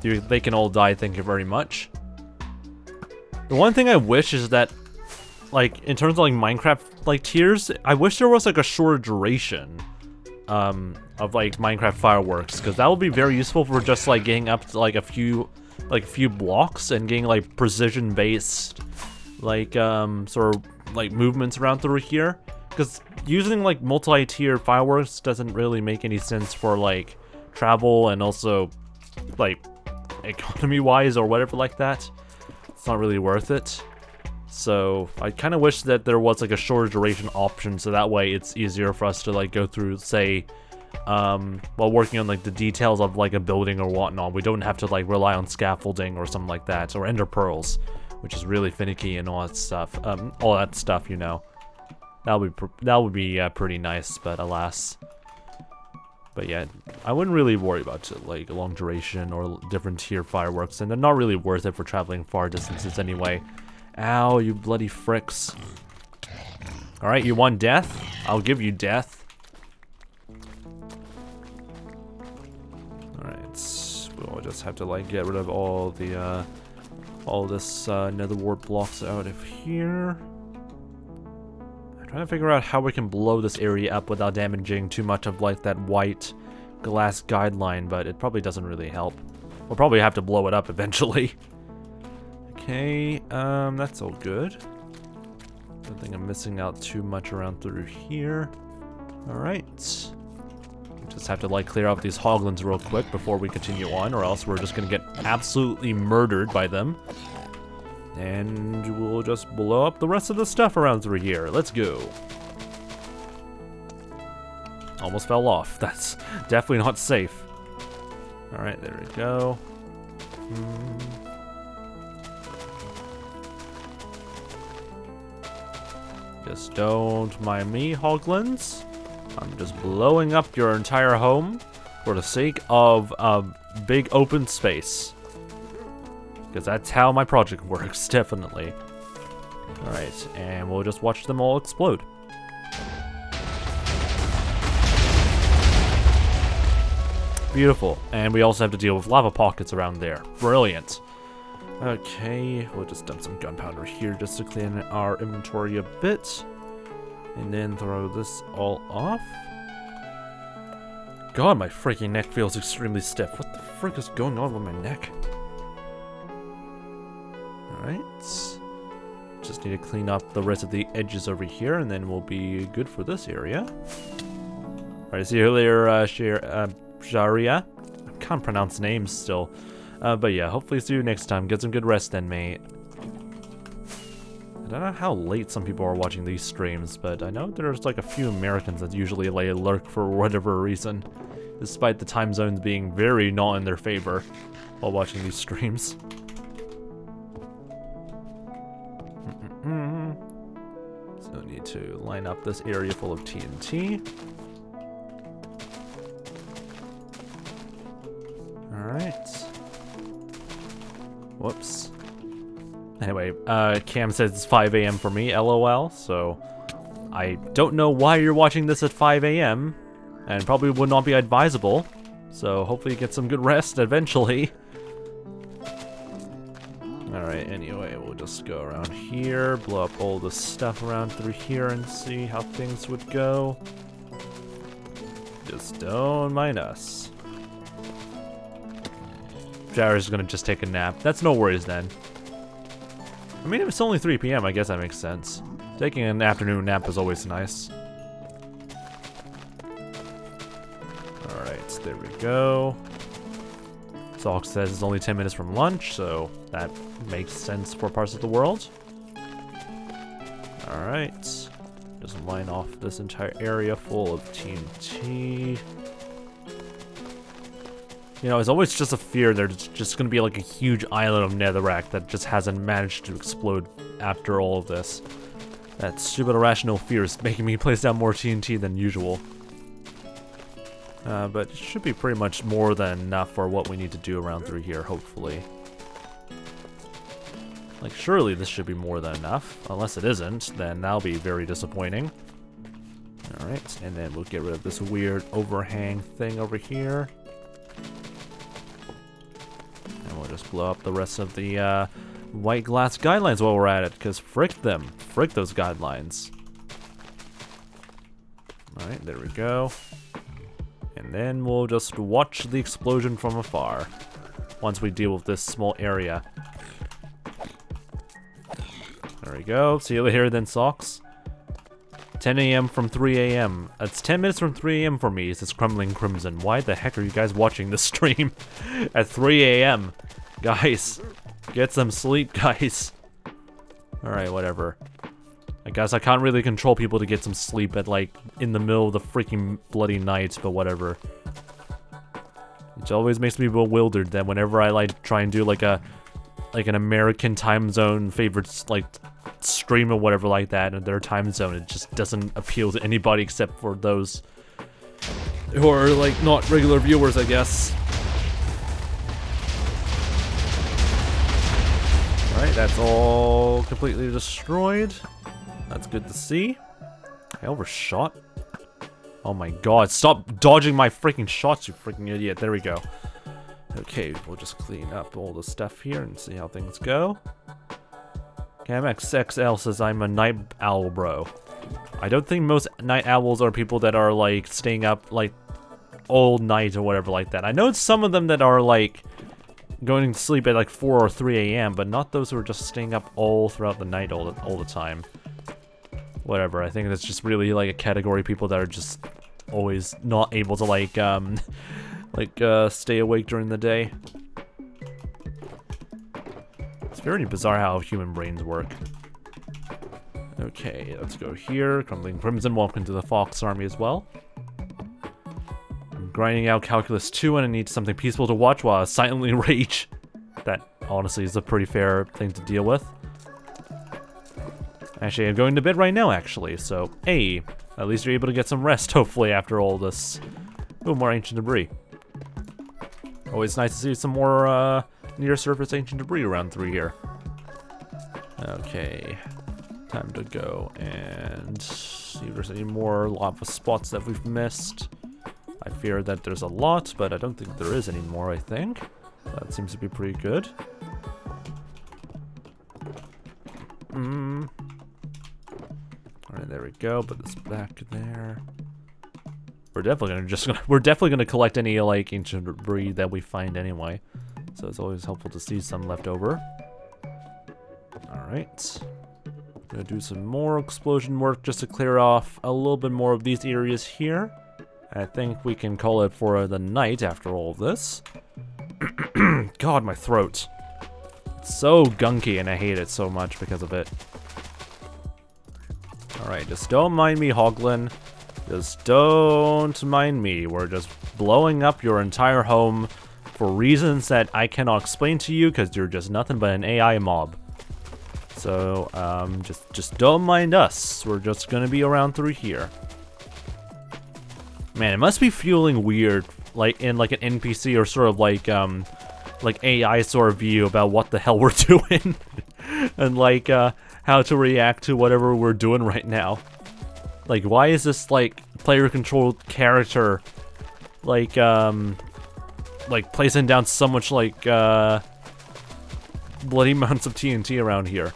They can all die, thank you very much. The one thing I wish is that, like, in terms of like Minecraft like tiers, I wish there was like a shorter duration of like Minecraft fireworks, because that would be very useful for just like getting up to like a few blocks and getting like precision based like sort of like movements around through here, because using like multi-tier fireworks doesn't really make any sense for like travel and also like economy wise or whatever like that. It's not really worth it. So I kind of wish that there was like a shorter duration option, so that way it's easier for us to like go through, say, while working on like the details of like a building or whatnot. We don't have to like rely on scaffolding or something like that, or ender pearls, which is really finicky and all that stuff. You know, that would be pretty nice, but alas. But yeah, I wouldn't really worry about like long duration or different tier fireworks, and they're not really worth it for traveling far distances anyway. Ow, you bloody fricks. Alright, you want death? I'll give you death. Alright, we'll just have to like get rid of all the all this nether wart blocks out of here. I'm trying to figure out how we can blow this area up without damaging too much of like that white glass guideline, but it probably doesn't really help. We'll probably have to blow it up eventually. Okay, that's all good. Don't think I'm missing out too much around through here. Alright. Just have to like clear out these hoglins real quick before we continue on, or else we're just gonna get absolutely murdered by them. And we'll just blow up the rest of the stuff around through here. Let's go. Almost fell off. That's definitely not safe. Alright, there we go. Just don't mind me, hoglins. I'm just blowing up your entire home for the sake of a big open space. Because that's how my project works, definitely. Alright, and we'll just watch them all explode. Beautiful. And we also have to deal with lava pockets around there. Brilliant. Okay, we'll just dump some gunpowder here just to clean our inventory a bit. And then throw this all off. God, my freaking neck feels extremely stiff. What the frick is going on with my neck? Alright. Just need to clean up the rest of the edges over here, and then we'll be good for this area. Alright, see you later, Sharia. I can't pronounce names still. But yeah, hopefully see you next time. Get some good rest then, mate. I don't know how late some people are watching these streams, but I know there's like a few Americans that usually lurk for whatever reason, despite the time zones being very not in their favor while watching these streams. So I need to line up this area full of TNT. Alright. Whoops. Anyway, Cam says it's 5 a.m. for me, LOL, so I don't know why you're watching this at 5 a.m. and probably would not be advisable, so hopefully you get some good rest eventually. Alright, anyway, we'll just go around here, blow up all the stuff around through here and see how things would go. Just don't mind us. Jared's gonna just take a nap. That's no worries then. I mean, if it's only 3 p.m., I guess that makes sense. Taking an afternoon nap is always nice. go. Zox says it's only 10 minutes from lunch, so that makes sense for parts of the world. Alright. Just line off this entire area full of TNT. You know, it's always just a fear there's just gonna be like a huge island of netherrack that just hasn't managed to explode after all of this. That stupid irrational fear is making me place down more TNT than usual. But it should be pretty much more than enough for what we need to do around through here, hopefully. Like, surely this should be more than enough. Unless it isn't, then that'll be very disappointing. Alright, and then we'll get rid of this weird overhang thing over here. And we'll just blow up the rest of the white glass guidelines while we're at it, because frick them. Frick those guidelines. Alright, there we go. And then we'll just watch the explosion from afar once we deal with this small area. There we go. See you later then, Socks. 10 a.m. from 3 a.m. It's 10 minutes from 3 a.m. for me, says Crumbling Crimson. Why the heck are you guys watching this stream at 3 a.m.? Guys, get some sleep, guys. Alright, whatever. I guess I can't really control people to get some sleep at, like, in the middle of the freaking bloody night, but whatever. Which always makes me bewildered that whenever I, like, try and do, like, an American time zone favorite, like, stream or whatever like that in their time zone, it just doesn't appeal to anybody except for those who are, like, not regular viewers, I guess. Alright, that's all completely destroyed. That's good to see. I overshot. Oh my god, stop dodging my freaking shots, you freaking idiot. There we go. Okay, we'll just clean up all the stuff here and see how things go. KMXXL says I'm a night owl, bro. I don't think most night owls are people that are, like, staying up, like, all night or whatever like that. I know some of them that are, like, going to sleep at, like, 4 or 3 a.m., but not those who are just staying up all throughout the night all the time. Whatever, I think that's just really, like, a category of people that are just always not able to, like, stay awake during the day. It's very bizarre how human brains work. Okay, let's go here. Crumbling Crimson, welcome to the Fox Army as well. I'm grinding out Calculus 2 and I need something peaceful to watch while I silently rage. That, honestly, is a pretty fair thing to deal with. Actually, I'm going to bed right now, actually, so, hey, at least you're able to get some rest, hopefully, after all this. Ooh, more ancient debris. Always nice to see some more, near-surface ancient debris around through here. Okay, time to go and see if there's any more lava spots that we've missed. I fear that there's a lot, but I don't think there is any more, I think. That seems to be pretty good. Alright, there we go. Put this back there. We're definitely gonna collect any, like, ancient debris that we find anyway. So it's always helpful to see some left over. Alright. Gonna do some more explosion work just to clear off a little bit more of these areas here. I think we can call it for the night after all of this. God, my throat. It's so gunky and I hate it so much because of it. Alright, just don't mind me, Hoglin. Just don't mind me. We're just blowing up your entire home for reasons that I cannot explain to you because you're just nothing but an AI mob. So, just don't mind us. We're just gonna be around through here. Man, it must be feeling weird, like in like an NPC or sort of like AI sort of view about what the hell we're doing, and like how to react to whatever we're doing right now. Like, why is this like player-controlled character like placing down so much like bloody amounts of TNT around here?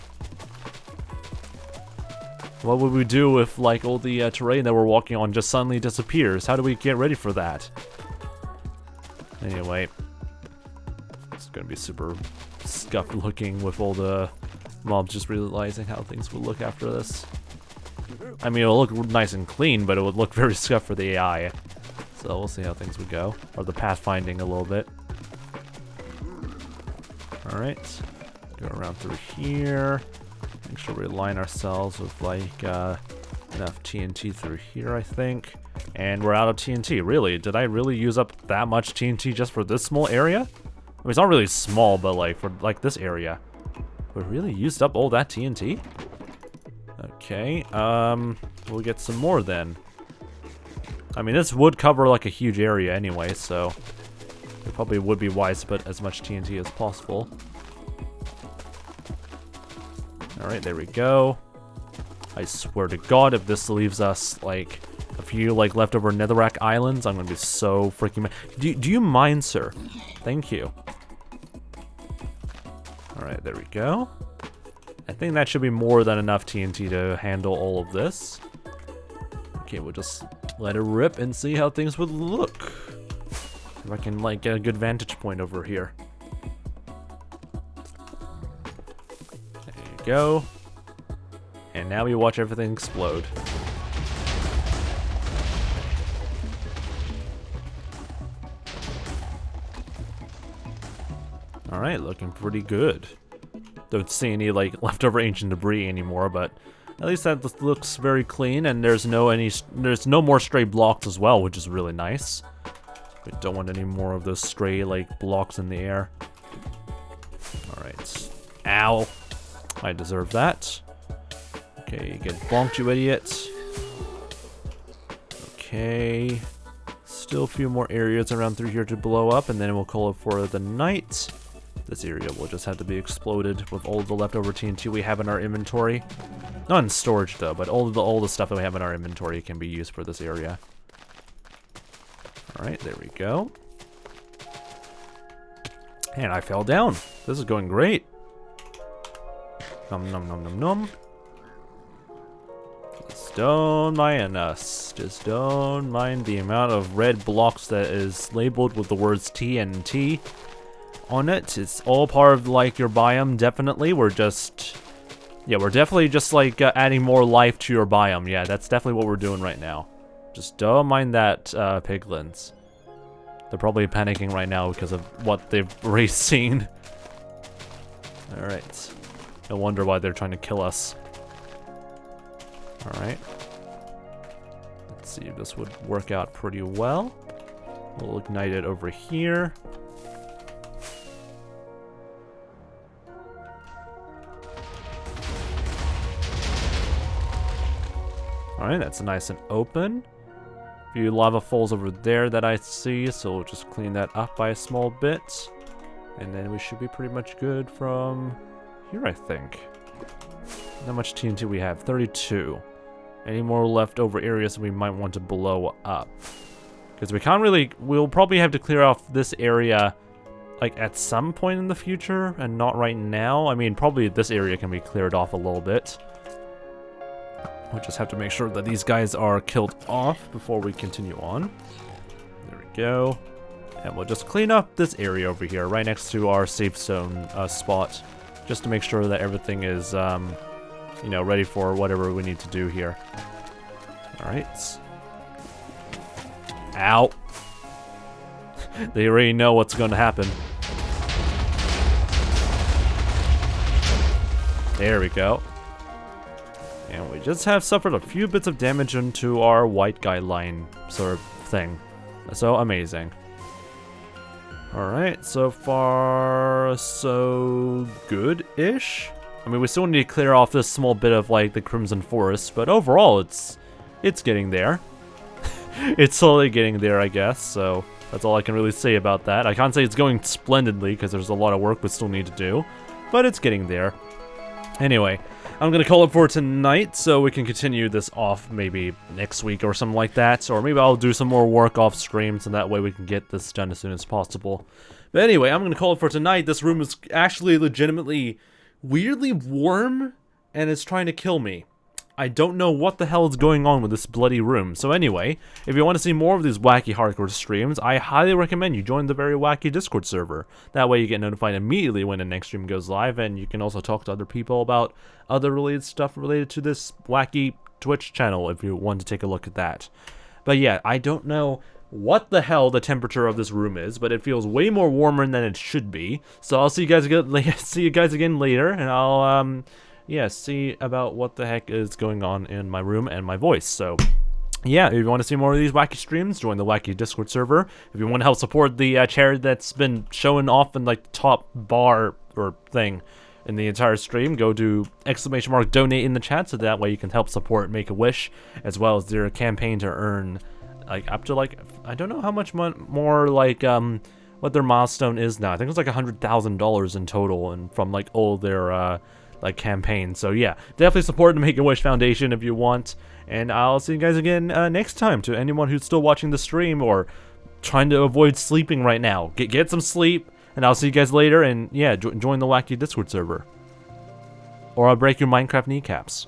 What would we do if, like, all the terrain that we're walking on just suddenly disappears? How do we get ready for that? Anyway, it's gonna be super scuffed looking with all the mobs just realizing how things will look after this. I mean, it'll look nice and clean, but it would look very scuffed for the AI. So we'll see how things would go. Or the pathfinding a little bit. Alright. Go around through here. Make sure we align ourselves with like enough TNT through here, I think. And we're out of TNT. Really? Did I really use up that much TNT just for this small area? I mean, it's not really small, but like for like this area. We really used up all that TNT? Okay, we'll get some more then. I mean, this would cover like a huge area anyway, so it probably would be wise to put as much TNT as possible. Alright, there we go. I swear to God, if this leaves us like a few like leftover netherrack islands, I'm gonna be so freaking mad. Do you mind, sir? Thank you. Alright, there we go. I think that should be more than enough TNT to handle all of this. Okay, we'll just let it rip and see how things would look. If I can like get a good vantage point over here. There you go. And now we watch everything explode. Alright, looking pretty good. Don't see any like leftover ancient debris anymore, but at least that looks very clean, and there's no more stray blocks as well, which is really nice. We don't want any more of those stray like blocks in the air. Alright. Ow. I deserve that. Okay, get bonked, you idiot. Okay. Still a few more areas around through here to blow up, and then we'll call it for the night. This area will just have to be exploded with all the leftover TNT we have in our inventory. Not in storage though, but all the stuff that we have in our inventory can be used for this area. Alright, there we go. And I fell down. This is going great. Nom nom nom nom nom. Just don't mind us. Just don't mind the amount of red blocks that is labeled with the words TNT on it. It's all part of like your biome, definitely. We're definitely just like adding more life to your biome. Yeah, that's definitely what we're doing right now. Just don't mind that, piglins. They're probably panicking right now because of what they've already seen. Alright. No wonder why they're trying to kill us. Alright. Let's see if this would work out pretty well. We'll ignite it over here. Alright, that's nice and open. A few lava falls over there that I see, so we'll just clean that up by a small bit. And then we should be pretty much good from here, I think. How much TNT we have? 32. Any more leftover areas we might want to blow up? Because we can't really... We'll probably have to clear off this area like at some point in the future, and not right now. I mean, probably this area can be cleared off a little bit. We'll just have to make sure that these guys are killed off before we continue on. There we go. And we'll just clean up this area over here, right next to our safe zone spot. Just to make sure that everything is, you know, ready for whatever we need to do here. Alright. Ow. They already know what's going to happen. There we go. And we just have suffered a few bits of damage into our white guy line sort of thing. So amazing. Alright, so far so good-ish. I mean, we still need to clear off this small bit of like the Crimson Forest, but overall it's getting there. It's slowly getting there, I guess, so that's all I can really say about that. I can't say it's going splendidly because there's a lot of work we still need to do, but it's getting there. Anyway, I'm gonna call it for tonight, so we can continue this off maybe next week or something like that, or maybe I'll do some more work off stream, so that way we can get this done as soon as possible. But anyway, I'm gonna call it for tonight. This room is actually legitimately weirdly warm, and it's trying to kill me. I don't know what the hell is going on with this bloody room. So anyway, if you want to see more of these wacky hardcore streams, I highly recommend you join the very wacky Discord server. That way you get notified immediately when the next stream goes live, and you can also talk to other people about other related stuff related to this wacky Twitch channel if you want to take a look at that. But yeah, I don't know what the hell the temperature of this room is, but it feels way more warmer than it should be. So I'll see you guys again later, and I'll yeah, see about what the heck is going on in my room and my voice. So yeah, if you want to see more of these wacky streams, join the Wacky Discord server. If you want to help support the charity that's been showing off in like the top bar or thing in the entire stream, go to !donate in the chat, so that way you can help support Make-A-Wish, as well as their campaign to earn like up to like, I don't know how much more like what their milestone is now. I think it's like $100,000 in total, and from like all their like campaigns. So yeah, definitely support the Make-A-Wish Foundation if you want, and I'll see you guys again next time. To anyone who's still watching the stream or trying to avoid sleeping right now, get some sleep, and I'll see you guys later. And yeah, join the Wacky Discord server, or I'll break your Minecraft kneecaps.